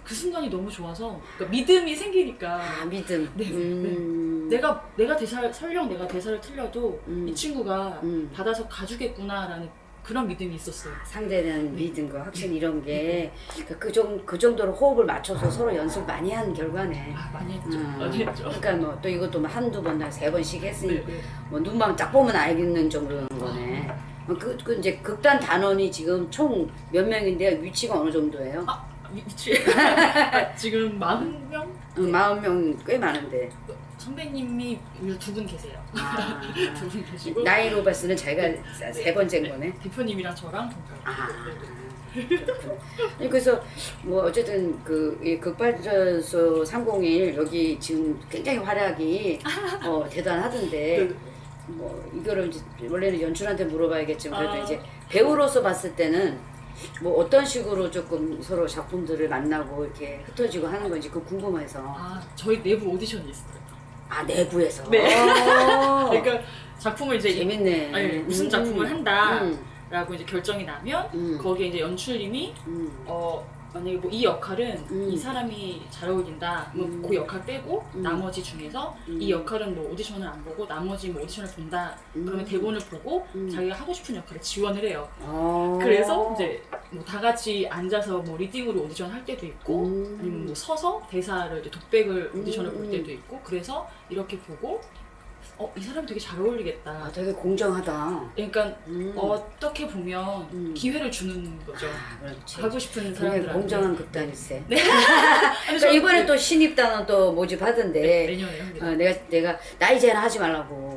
그 순간이 너무 좋아서 그러니까 믿음이 생기니까. 아, 믿음. 네. 내가 대사를 틀려도 이 친구가 받아서 가주겠구나라는 그런 믿음이 있었어요. 상대는 믿음과 확신 이런 게 그 정도로 호흡을 맞춰서 서로 연습 많이 한 결과네. 아, 많이 했죠. 많이 했죠. 그러니까 뭐 또 이것도 뭐 한두 번, 세 번씩 했으니 네. 뭐 눈만 딱 보면 알겠는 정도는 거네. 그 이제 극단 단원이 지금 총 몇 명인데요? 위치가 어느 정도예요? 위치 지금 40명? 40명 꽤 많은데. 선배님이 2분 계세요. 아, 2분 계시고 나이로 봤을 때 자기가 세 번째인 거네. 대표님이랑 저랑 동갑. 아. 네. 그래서 뭐 어쨌든 이 극발전소 301 여기 지금 굉장히 활약이 대단하던데 뭐 이거를 이제 원래는 연출한테 물어봐야겠지만 그래도 이제 배우로서 봤을 때는 뭐 어떤 식으로 조금 서로 작품들을 만나고 이렇게 흩어지고 하는 건지 그 궁금해서. 저희 내부 오디션이 있어요. 아, 내부에서. 네. 오. 그러니까 작품을 이제 재밌네. 아니, 무슨 작품을 한다라고 이제 결정이 나면 거기에 이제 연출님이 만약에 뭐 이 역할은 이 사람이 잘 어울린다. 그럼 그 역할 빼고 나머지 중에서 이 역할은 뭐 오디션을 안 보고 나머지 뭐 오디션을 본다. 그러면 대본을 보고 자기가 하고 싶은 역할에 지원을 해요. 그래서 이제 뭐 다 같이 앉아서 뭐 리딩으로 오디션 할 때도 있고 아니면 뭐 서서 대사를 이제 독백을 오디션을 볼 때도 있고 그래서 이렇게 보고 이 사람 되게 잘 어울리겠다. 아, 되게 공정하다. 그러니까 어떻게 보면 기회를 주는 거죠. 그렇지. 하고 싶은 굉장히 사람들한테. 공정한 극단일세. 네. 그러니까 이번에 또 신입단원 또 모집하던데. 내년에 합니다. 내가 나이 제한 하지 말라고.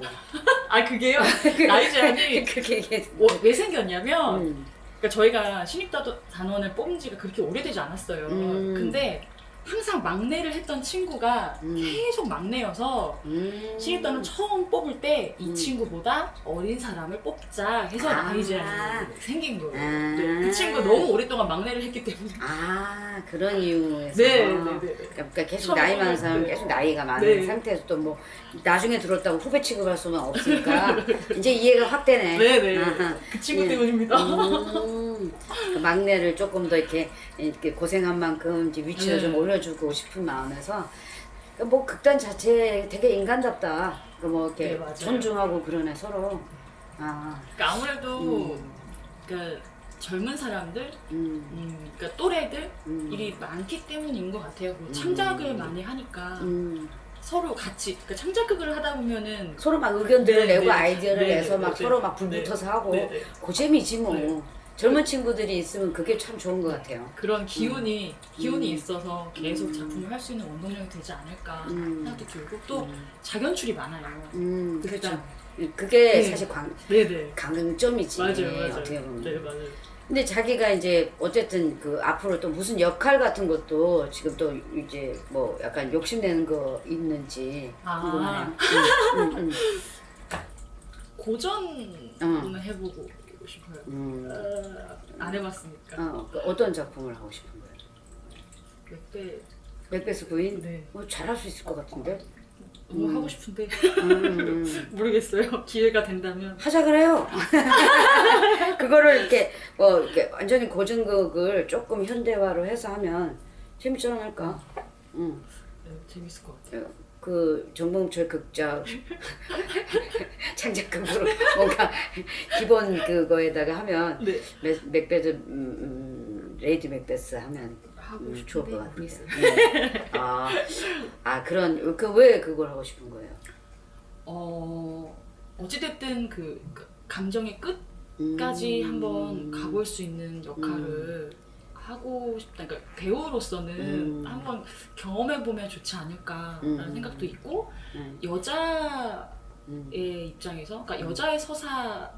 그게요? 나이 제한이 그렇게 얘기해. 왜 생겼냐면 그러니까 저희가 신입단원을 뽑은 지가 그렇게 오래되지 않았어요. 근데 항상 막내를 했던 친구가 계속 막내여서 신입단원 처음 뽑을 때 이 친구보다 어린 사람을 뽑자 해서 나이 제한이 생긴 거예요. 네, 그 친구가 너무 오랫동안 막내를 했기 때문에. 그런 이유에서. 네. 그러니까 계속 나이 많은 사람은 계속 나이가 많은 상태에서 또 뭐 나중에 들었다고 후배 취급할 수는 없으니까 이제 이해가 확 되네. 네네. 그 친구 때문입니다. 그 막내를 조금 더 이렇게 고생한 만큼 이제 위치를 좀 올려주고 싶은 마음에서 뭐 극단 자체 되게 인간답다. 뭐 이렇게 존중하고 그러네 서로. 그러니까 아무래도 그러니까 젊은 사람들, 그러니까 또래들이 많기 때문인 것 같아요. 그리고 창작을 많이 하니까 서로 같이 그러니까 창작극을 하다 보면은 서로 막 의견들을 네, 내고 네, 아이디어를 네, 내서 네, 막 네, 서로 막 네, 불붙어서 하고 네. 그 재미지 뭐. 네. 젊은 친구들이 있으면 그게 참 좋은 것 같아요. 그런 기운이 있어서 계속 작품을 할 수 있는 원동력이 되지 않을까 생각도 들고 또 자견출이 많아요. 그렇죠. 그게 네. 사실 네네. 강점이지. 맞아요. 어떻게 보면. 네 맞아요. 근데 자기가 이제 어쨌든 앞으로 또 무슨 역할 같은 것도 지금 또 이제 뭐 약간 욕심내는 거 있는지 궁금해요. 고전을 해보고 싶어요. 안 해봤으니까. 어떤 작품을 하고 싶은 거예요? 맥베스 부인? 네. 잘할 수 있을 것 같은데? 너무 하고 싶은데 모르겠어요. 기회가 된다면 하자 그래요. 그거를 이렇게 이렇게 완전히 고전극을 조금 현대화로 해서 하면 재밌지 않을까? 네, 재밌을 것 같아요. 그 정봉철 극작 창작극으로 뭔가 기본 그거에다가 하면 맥베스 레이디 맥베스 하면 하고 좋을 것 싶은데 같아요. 그런 왜 그걸 하고 싶은 거예요? 어찌됐든 그 감정의 끝까지 한번 가볼 수 있는 역할을 하고 싶다. 그러니까 배우로서는 한번 경험해보면 좋지 않을까라는 생각도 있고 여자의 입장에서, 그러니까 여자의 서사를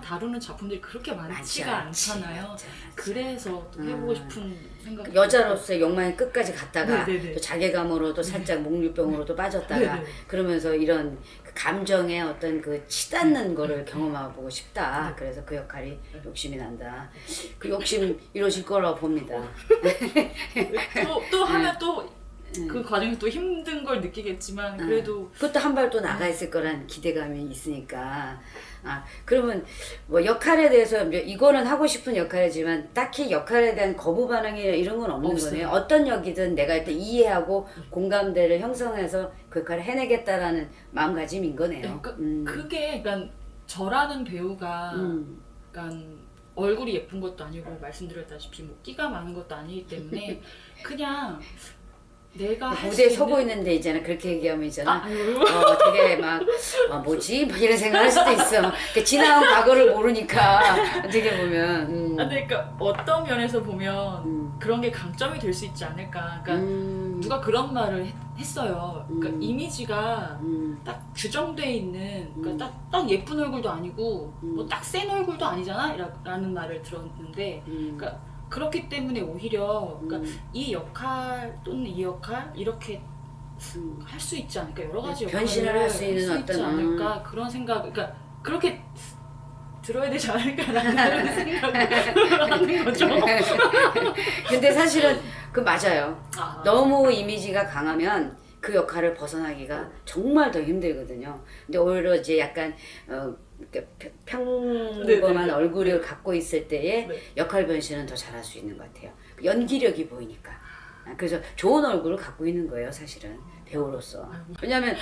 다루는 작품들이 그렇게 많지 많지가 않지. 않잖아요. 맞아. 그래서 또 해보고 싶은 생각. 여자로서의 욕망이 끝까지 갔다가 네네네. 또 자괴감으로도 살짝 목류병으로도 빠졌다가 네네. 그러면서 이런 그 감정의 어떤 그 치닫는 거를 경험해보고 싶다. 그래서 그 역할이 욕심이 난다. 그 욕심 이루어질 거라고 봅니다. 또 하면 또 그 과정에서 또 힘든 걸 느끼겠지만 그래도 그것도 한 발 또 나가 있을 거란 기대감이 있으니까. 그러면 뭐 역할에 대해서 이거는 하고 싶은 역할이지만 딱히 역할에 대한 거부 반응이 이런 건 없는 없어요. 거네요. 어떤 역이든 내가 일단 이해하고 공감대를 형성해서 그 역할을 해내겠다라는 마음가짐인 거네요. 그게 그러니까 저라는 배우가 음. 그러니까 얼굴이 예쁜 것도 아니고 말씀드렸다시피 뭐 끼가 많은 것도 아니기 때문에 그냥 내가 할 수 무대에 있는 서고 있는데 있잖아. 그렇게 얘기하면 있잖아. 아유. 되게 막 뭐지? 막 이런 생각할 수도 있어. 그 지나온 과거를 모르니까 어떻게 보면. 그러니까 어떤 면에서 보면 그런 게 강점이 될 수 있지 않을까. 그러니까 누가 그런 말을 했어요. 그러니까 이미지가 딱 규정돼 있는, 그러니까 딱 예쁜 얼굴도 아니고 뭐 딱 센 얼굴도 아니잖아? 라는 말을 들었는데, 그러니까 그렇기 때문에 오히려 그러니까 이 역할 또는 이 역할 이렇게 할 수 있지 않을까, 여러 가지 역할을 변신을 할 수 있는 할 있지 어떤, 않을까 그런 생각, 그러니까 그렇게 들어야 되지 않을까라는 생각을 하는 거죠. 근데 사실은 그 맞아요. 아. 너무 이미지가 강하면 그 역할을 벗어나기가 정말 더 힘들거든요. 근데 오히려 이제 약간 이렇게 평범한 네네네. 얼굴을 갖고 있을 때에 네. 역할 변신은 더 잘할 수 있는 것 같아요. 연기력이 보이니까. 그래서 좋은 얼굴을 갖고 있는 거예요, 사실은 배우로서. 왜냐하면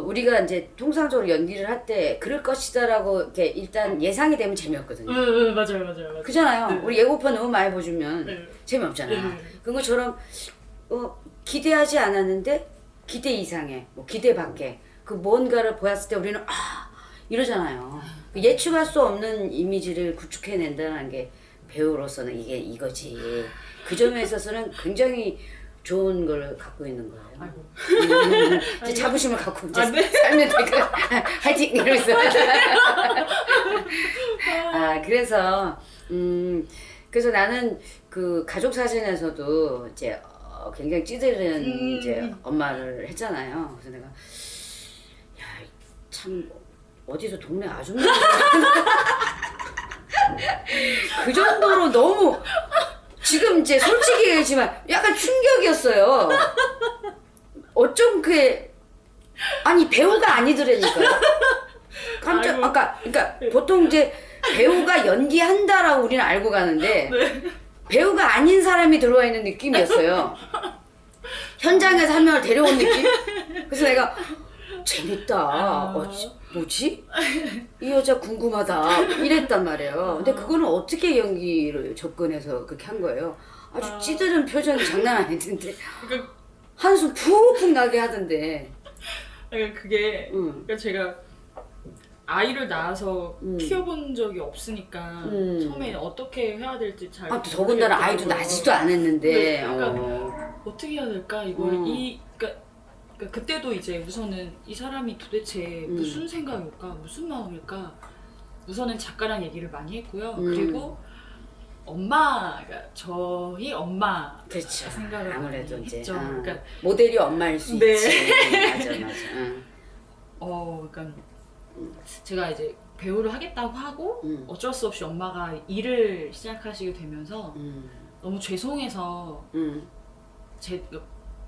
우리가 이제 통상적으로 연기를 할 때 그럴 것이다라고 이렇게 일단 예상이 되면 재미없거든요. 맞아요. 그잖아요. 네. 우리 예고편 너무 많이 보여주면 네. 재미없잖아. 네. 그런 것처럼 기대하지 않았는데 기대 이상의, 뭐 기대 밖에 그 뭔가를 보았을 때 우리는 이러잖아요. 예측할 수 없는 이미지를 구축해낸다는 게 배우로서는 이거지. 그 점에 있어서는 굉장히 좋은 걸 갖고 있는 거예요. 아이고. 이제 자부심을 갖고 이제 네. 살면 되니까 화이팅 이러면서. 그래서 나는 그 가족 사진에서도 이제 굉장히 찌들은 이제 엄마를 했잖아요. 그래서 내가 참 어디서 동네 아줌마 그 정도로 너무 지금 이제 솔직히 얘기하지만 약간 충격이었어요. 어쩜 그게 아니 배우가 아니더라니까요. 깜짝 그러니까 보통 이제 배우가 연기한다라고 우리는 알고 가는데 배우가 아닌 사람이 들어와 있는 느낌이었어요. 현장에서 한 명을 데려온 느낌? 그래서 내가 재밌다. 뭐지? 이 여자 궁금하다. 이랬단 말이에요. 근데 그거는 어떻게 연기를 접근해서 그렇게 한 거예요? 아주 찌들은 표정이 장난 아니던데. 그러니까 한숨 푹푹 나게 하던데. 그게 그러니까 제가 아이를 낳아서 키워본 적이 없으니까 처음에 어떻게 해야 될지 잘 더군다나 아이도 모르겠더라고요. 나지도 않았는데. 네, 그러니까 어떻게 해야 될까 이걸 그러니까 그때도 이제 우선은 이 사람이 도대체 무슨 생각일까, 무슨 마음일까, 우선은 작가랑 얘기를 많이 했고요. 그리고 그러니까 저희 엄마 그렇죠. 생각을 아무래도 많이 이제 했죠. 그러니까 모델이 엄마일 수 네. 있지. 맞아. 그러니까 제가 이제 배우를 하겠다고 하고 어쩔 수 없이 엄마가 일을 시작하시게 되면서 너무 죄송해서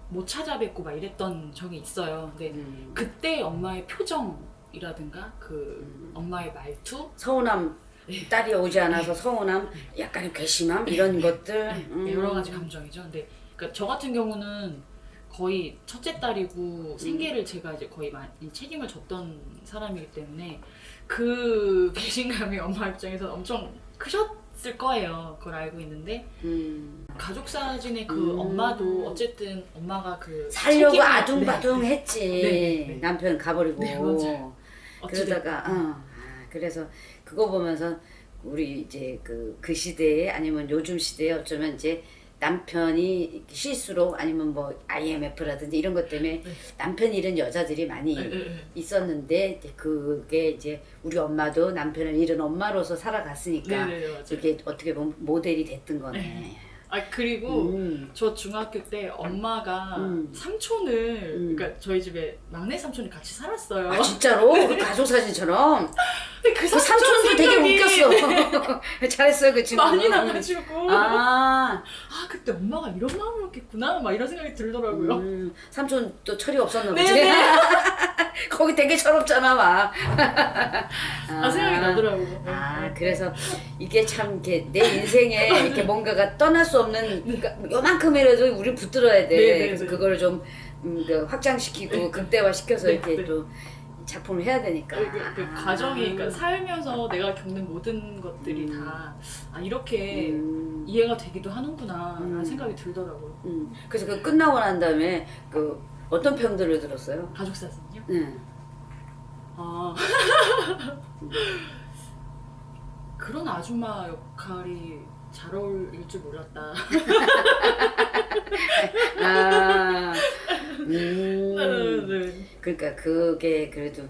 못 찾아뵙고 막 이랬던 적이 있어요. 근데 그때 엄마의 표정이라든가 엄마의 말투, 서운함, 딸이 오지 않아서 서운함, 약간의 괘씸함 이런 것들. 여러 가지 감정이죠. 근데 그러니까 저 같은 경우는 거의 첫째 딸이고 생계를 제가 이제 거의 많이 책임을 졌던 사람이기 때문에 그 배신감이 엄마 입장에서 엄청 크셨을 거예요. 그걸 알고 있는데 가족 사진의 그 엄마도 어쨌든 엄마가 그 살려고 책임을- 아둥바둥했지. 네. 남편 가버리고. 네, 맞아요. 그러다가 그래서 그거 보면서 우리 이제 그 시대에 아니면 요즘 시대에 어쩌면 이제 남편이 실수로 아니면 뭐 IMF라든지 이런 것 때문에 남편 잃은 여자들이 많이 있었는데 그게 이제 우리 엄마도 남편을 잃은 엄마로서 살아갔으니까 네네, 맞아요. 이게 어떻게 보면 모델이 됐던 거네. 아 그리고 저 중학교 때 엄마가 삼촌을 그러니까 저희 집에 막내 삼촌이 같이 살았어요. 아 진짜로? 그 가족 사진처럼? 근데 그 그 삼촌도 되게 생각이 웃겼어. 잘했어요 그 친구. 많이 나가지고 아, 그때 엄마가 이런 마음이었겠구나 막 이런 생각이 들더라고요. 삼촌 또 철이 없었나 보지. 네네. 거기 되게 철없잖아 막. 생각이 나더라고요. 아 그래서 이게 참 이렇게 내 인생에 이렇게 뭔가가 떠날 수 없는 그러니까 요만큼이라도 우리 붙들어야 돼. 네네네. 그래서 그거를 좀 그 확장시키고 극대화 시켜서 이렇게 네. 또 작품을 해야 되니까. 그 과정이 그러니까 살면서 내가 겪는 모든 것들이 다 이렇게 이해가 되기도 하는구나 라는 생각이 들더라고요. 그래서 그 끝나고 난 다음에 그 어떤 평들을 들었어요? 가족 사진요? 응. 그런 아줌마 역할이 잘 어울릴 줄 몰랐다. 아, 네. 그러니까 그게 그래도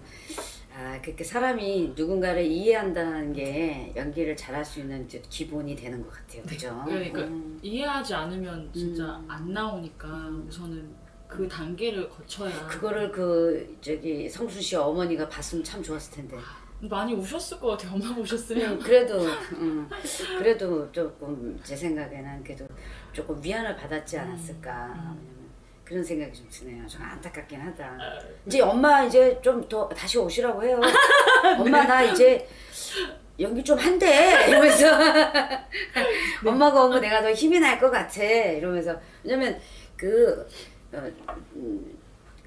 그렇게 사람이 누군가를 이해한다는 게 연기를 잘할 수 있는 이제 기본이 되는 것 같아요, 그죠? 그러니까 이해하지 않으면 진짜 안 나오니까 우선은 그 단계를 거쳐야. 그거를 그 저기 성순 씨 어머니가 봤으면 참 좋았을 텐데. 많이 우셨을 것 같아요. 엄마 보셨으면. 그래도 조금 제 생각에는 그래도 조금 위안을 받았지 않았을까. 왜냐면 그런 생각이 좀 드네요. 좀 안타깝긴 하다. 이제 엄마 이제 좀 더 다시 오시라고 해요. 엄마 나 이제 연기 좀 한대 이러면서 엄마가 오면 내가 더 힘이 날 것 같아 이러면서. 왜냐면 그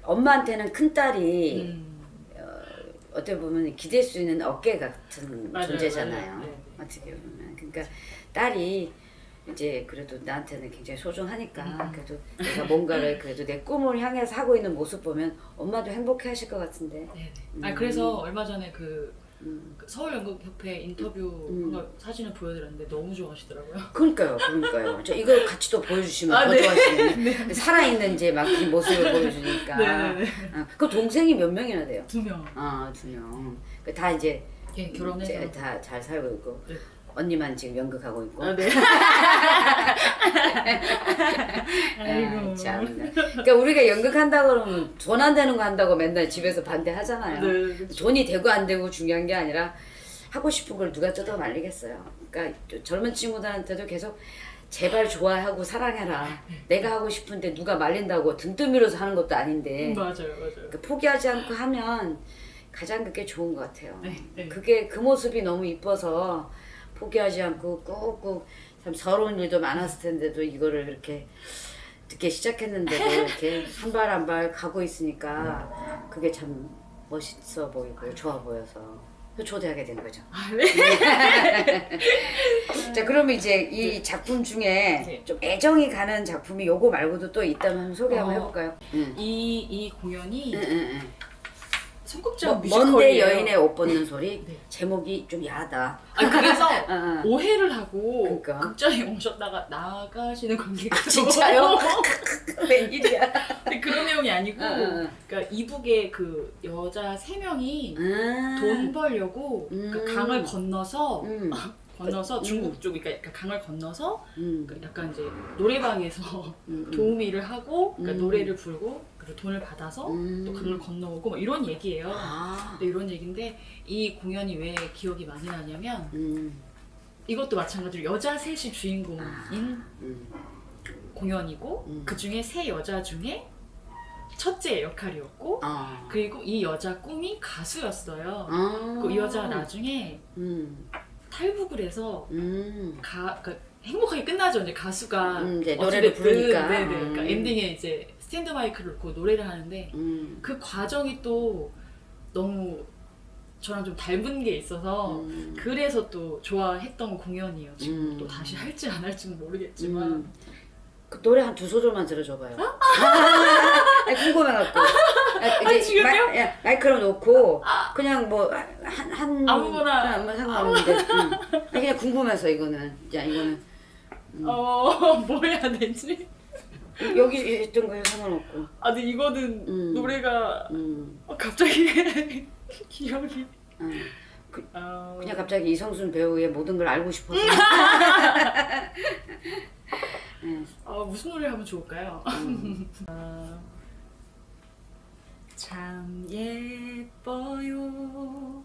엄마한테는 큰 딸이 어떻게 보면 기댈 수 있는 어깨 같은 맞아요, 존재잖아요. 맞아요. 네. 어떻게 보면. 그러니까 딸이 이제 그래도 나한테는 굉장히 소중하니까 그래도 내가 뭔가를 그래도 내 꿈을 향해서 하고 있는 모습 보면 엄마도 행복해 하실 것 같은데. 네네. 그래서 얼마 전에 그 서울연극협회 인터뷰 한 거 사진을 보여드렸는데 너무 좋아하시더라고요. 그러니까요. 저 이거 같이 또 보여주시면 더 네. 좋아하시네. 살아있는 이제 막 그 모습을 보여주니까. 네네네. 그 동생이 몇 명이나 돼요? 2명. 2명. 다 이제 예, 결혼해서. 이제 다 잘 살고 있고. 네. 언니만 지금 연극하고 있고. 네. 아이고. 참. 그러니까 우리가 연극한다고 그러면 돈 안 되는 거 한다고 맨날 집에서 반대하잖아요. 네, 그렇죠. 돈이 되고 안 되고 중요한 게 아니라 하고 싶은 걸 누가 뜯어 말리겠어요. 그러니까 젊은 친구들한테도 계속 제발 좋아하고 사랑해라. 내가 하고 싶은데 누가 말린다고 등 떠밀어서 하는 것도 아닌데. 맞아요. 그러니까 포기하지 않고 하면 가장 그게 좋은 것 같아요. 네. 그게 그 모습이 너무 이뻐서 포기하지 않고 꾹꾹 참 서러운 일도 많았을 텐데도 이거를 이렇게 늦게 시작했는데도 이렇게 한 발 한 발 가고 있으니까 그게 참 멋있어 보이고 좋아 보여서 초대하게 된 거죠. 자, 그러면 이제 이 작품 중에 좀 애정이 가는 작품이 요거 말고도 또 있다면 소개 한번 해볼까요? 이 공연이 소극장 먼데 뮤지컬이에요. 여인의 옷 벗는 소리. 네. 제목이 좀 야하다. 그래서 오해를 하고 그러니까. 극장에 오셨다가 나가시는 관객도 진짜요? 웬일이야? 근데 그런 내용이 아니고 그러니까 이북에 그 여자 3명이 돈 벌려고 그 강을 건너서 중국 쪽 그러니까 약간 강을 건너서 그 약간 이제 노래방에서 도우미를 하고 그러니까 노래를 부르고 그리고 돈을 받아서 또 강을 건너오고 뭐 이런 얘기예요. 근데 이런 얘기인데 이 공연이 왜 기억이 많이 나냐면 이것도 마찬가지로 여자 셋이 주인공인 공연이고 그 중에 3 여자 중에 첫째 역할이었고 그리고 이 여자 꿈이 가수였어요. 그 이 여자 나중에 탈북을 해서 그러니까 행복하게 끝나죠. 이제 가수가 이제 노래를 부르니까. 네네. 그러니까 엔딩에 이제 스탠드 마이크를 놓고 노래를 하는데 그 과정이 또 너무 저랑 좀 닮은 게 있어서 그래서 또 좋아했던 공연이에요. 지금 또 다시 할지 안 할지는 모르겠지만 그 노래 한 2소절만 들어줘봐요. 아니, 궁금해갖고. 이제 지금요? 마이크로 놓고 그냥 뭐 한 아무거나. 아무 상관없는데. 그냥 궁금해서 이거는. 자 이거는 뭐 해야 되지? 여기 있던 거에 상관없고. 아 근데 이거는 음. 노래가 음. 갑자기 기억이 그냥 갑자기 이성순 배우의 모든 걸 알고 싶어서. 무슨 노래 하면 좋을까요? 참 예뻐요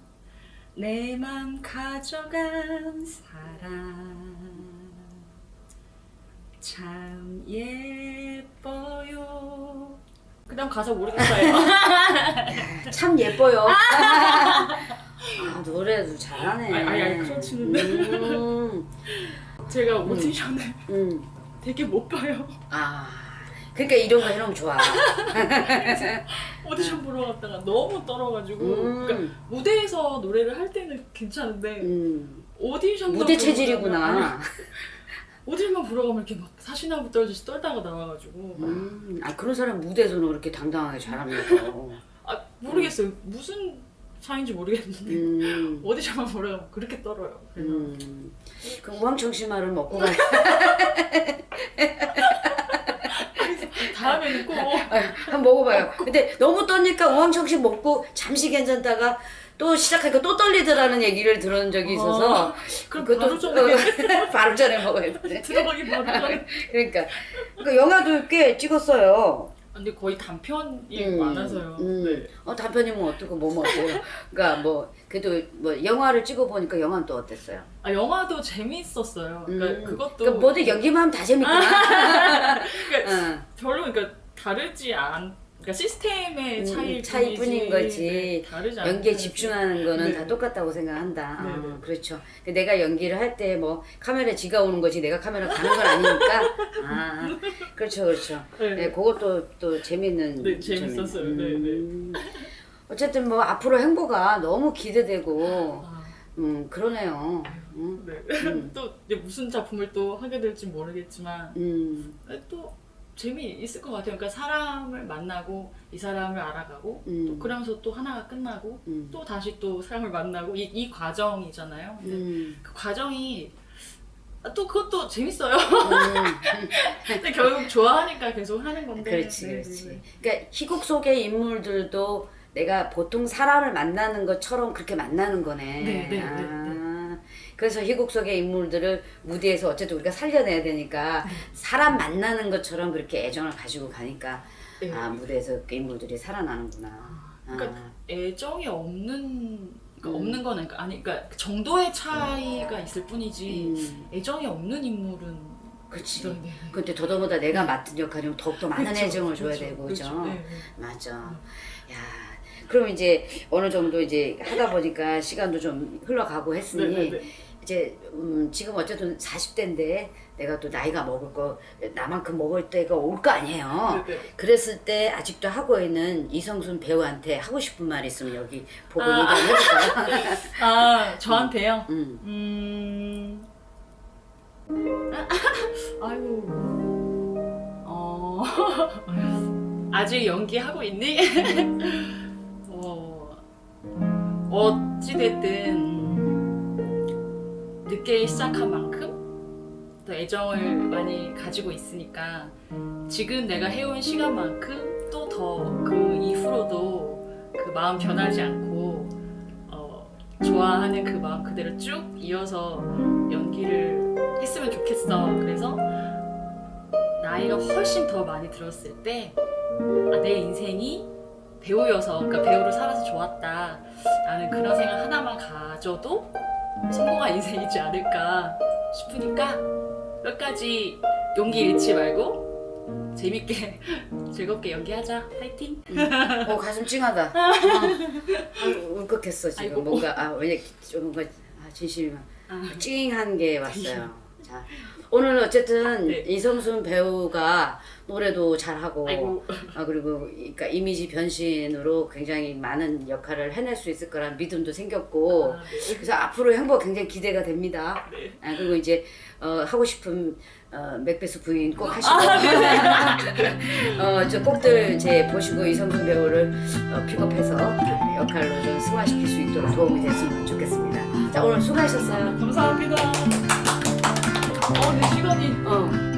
내 맘 가져간 사람 참 예뻐요 그 다음 가사 모르겠어요. 참 예뻐요. 아, 노래도 잘하네. 아니, 그렇지는 제가 오디션을 되게 못 봐요. 아, 그러니까 이런 거 해놓으면 좋아. 오디션 보러 갔다가 너무 떨어가지고 그러니까 무대에서 노래를 할 때는 괜찮은데 오디션 무대 체질이구나. 오디션만 보러 가면 이렇게 막 사시나무 떨듯이 떨다가 나와가지고 아, 그런 사람 무대에서는 그렇게 당당하게 잘합니까? 모르겠어요. 무슨 차인지 모르겠는데 오디션만 보러 가면 그렇게 떨어요. 그럼 우황청심화를 먹고 가. 다음에는 꼭 한번 먹어봐요. 근데 너무 떠니까 우황청심 먹고 잠시 괜찮다가 또 시작하니까 또 떨리더라는 얘기를 들은 적이 있어서 그럼 그것도 바로 전에 바로 전에 먹어야 돼. 들어가기 바로 전에. 그러니까 그 영화도 꽤 찍었어요. 근데 거의 단편이 많아서요. 네. 단편이면 어떻고 뭐면 어때요? 그러니까 뭐 그래도 뭐 영화를 찍어보니까 영화는 또 어땠어요? 영화도 재밌었어요. 그러니까 그것도 그러니까 모두 연기만 하면 다 재밌구나. 그러니까 별로 그러니까 다르지 않. 그러니까 시스템의 차이뿐인 거지. 다르지 연기에 않아요. 집중하는 거는 네. 다 똑같다고 생각한다. 네. 그렇죠. 내가 연기를 할 때 뭐 카메라에 지가 오는 거지 내가 카메라 가는 건 아니니까. 그렇죠, 그렇죠. 네. 네, 그것도 또 재밌는. 네, 재밌었어요. 네. 어쨌든 뭐 앞으로 행보가 너무 기대되고, 그러네요. 네. 또 이제 무슨 작품을 또 하게 될지 모르겠지만 또 재미있을 것 같아요. 그러니까 사람을 만나고 이 사람을 알아가고 또 그러면서 또 하나가 끝나고 또 다시 또 사람을 만나고 이 과정이잖아요. 그 과정이 또 그것도 재밌어요. 근데 결국 좋아하니까 계속 하는 건데. 그렇지, 네, 그렇지. 네. 그러니까 희곡 속의 인물들도 내가 보통 사람을 만나는 것처럼 그렇게 만나는 거네. 네. 그래서 희곡 속의 인물들을 무대에서 어쨌든 우리가 살려내야 되니까 사람 만나는 것처럼 그렇게 애정을 가지고 가니까 네. 무대에서 그 인물들이 살아나는구나. 그러니까 애정이 없는 없는 거는 그러니까 정도의 차이가 있을 뿐이지 애정이 없는 인물은 그렇지. 네. 근데 더더군다나 내가 맡은 역할이면 더욱더 많은 그렇죠, 애정을 줘야 그렇죠, 되고, 그렇죠. 그죠? 네. 맞아. 야, 그럼 이제 어느 정도 이제 하다 보니까 시간도 좀 흘러가고 했으니 네. 이제 지금 어쨌든 40대인데 내가 또 나이가 먹을 거 나만큼 먹을 때가 올 거 아니에요. 네. 그랬을 때 아직도 하고 있는 이성순 배우한테 하고 싶은 말 있으면 여기 보고 얘기해볼까요? 저한테요? 아직 연기하고 있니? 어찌됐든 늦게 시작한 만큼 또 애정을 많이 가지고 있으니까 지금 내가 해온 시간만큼 또 더 그 이후로도 그 마음 변하지 않고 좋아하는 그 마음 그대로 쭉 이어서 연기를 했으면 좋겠어. 그래서 나이가 훨씬 더 많이 들었을 때 내 인생이 배우여서 그러니까 배우로 살아서 좋았다 라는 그런 생각 하나만 가져도 성공한 인생이지 않을까 싶으니까 끝까지 용기 잃지 말고 재밌게 즐겁게 연기하자. 파이팅! 가슴 찡하다. 울컥했어 지금. 아이고. 뭔가 왜냐 좀 뭔가 진심이 찡한 게 왔어요. 자, 오늘 어쨌든 네. 이성순 배우가 노래도 잘하고 아이고. 그리고 그러니까 이미지 변신으로 굉장히 많은 역할을 해낼 수 있을 거라는 믿음도 생겼고 네. 그래서 앞으로 행보가 굉장히 기대가 됩니다. 네. 그리고 이제 하고 싶은 맥베스 부인 꼭 하시고 저 꼭들 이제 보시고 이성순 배우를 픽업해서 역할로 좀 승화시킬 수 있도록 도움이 됐으면 좋겠습니다. 자, 오늘 수고하셨어요. 감사합니다. 아, 근데 시간이 어.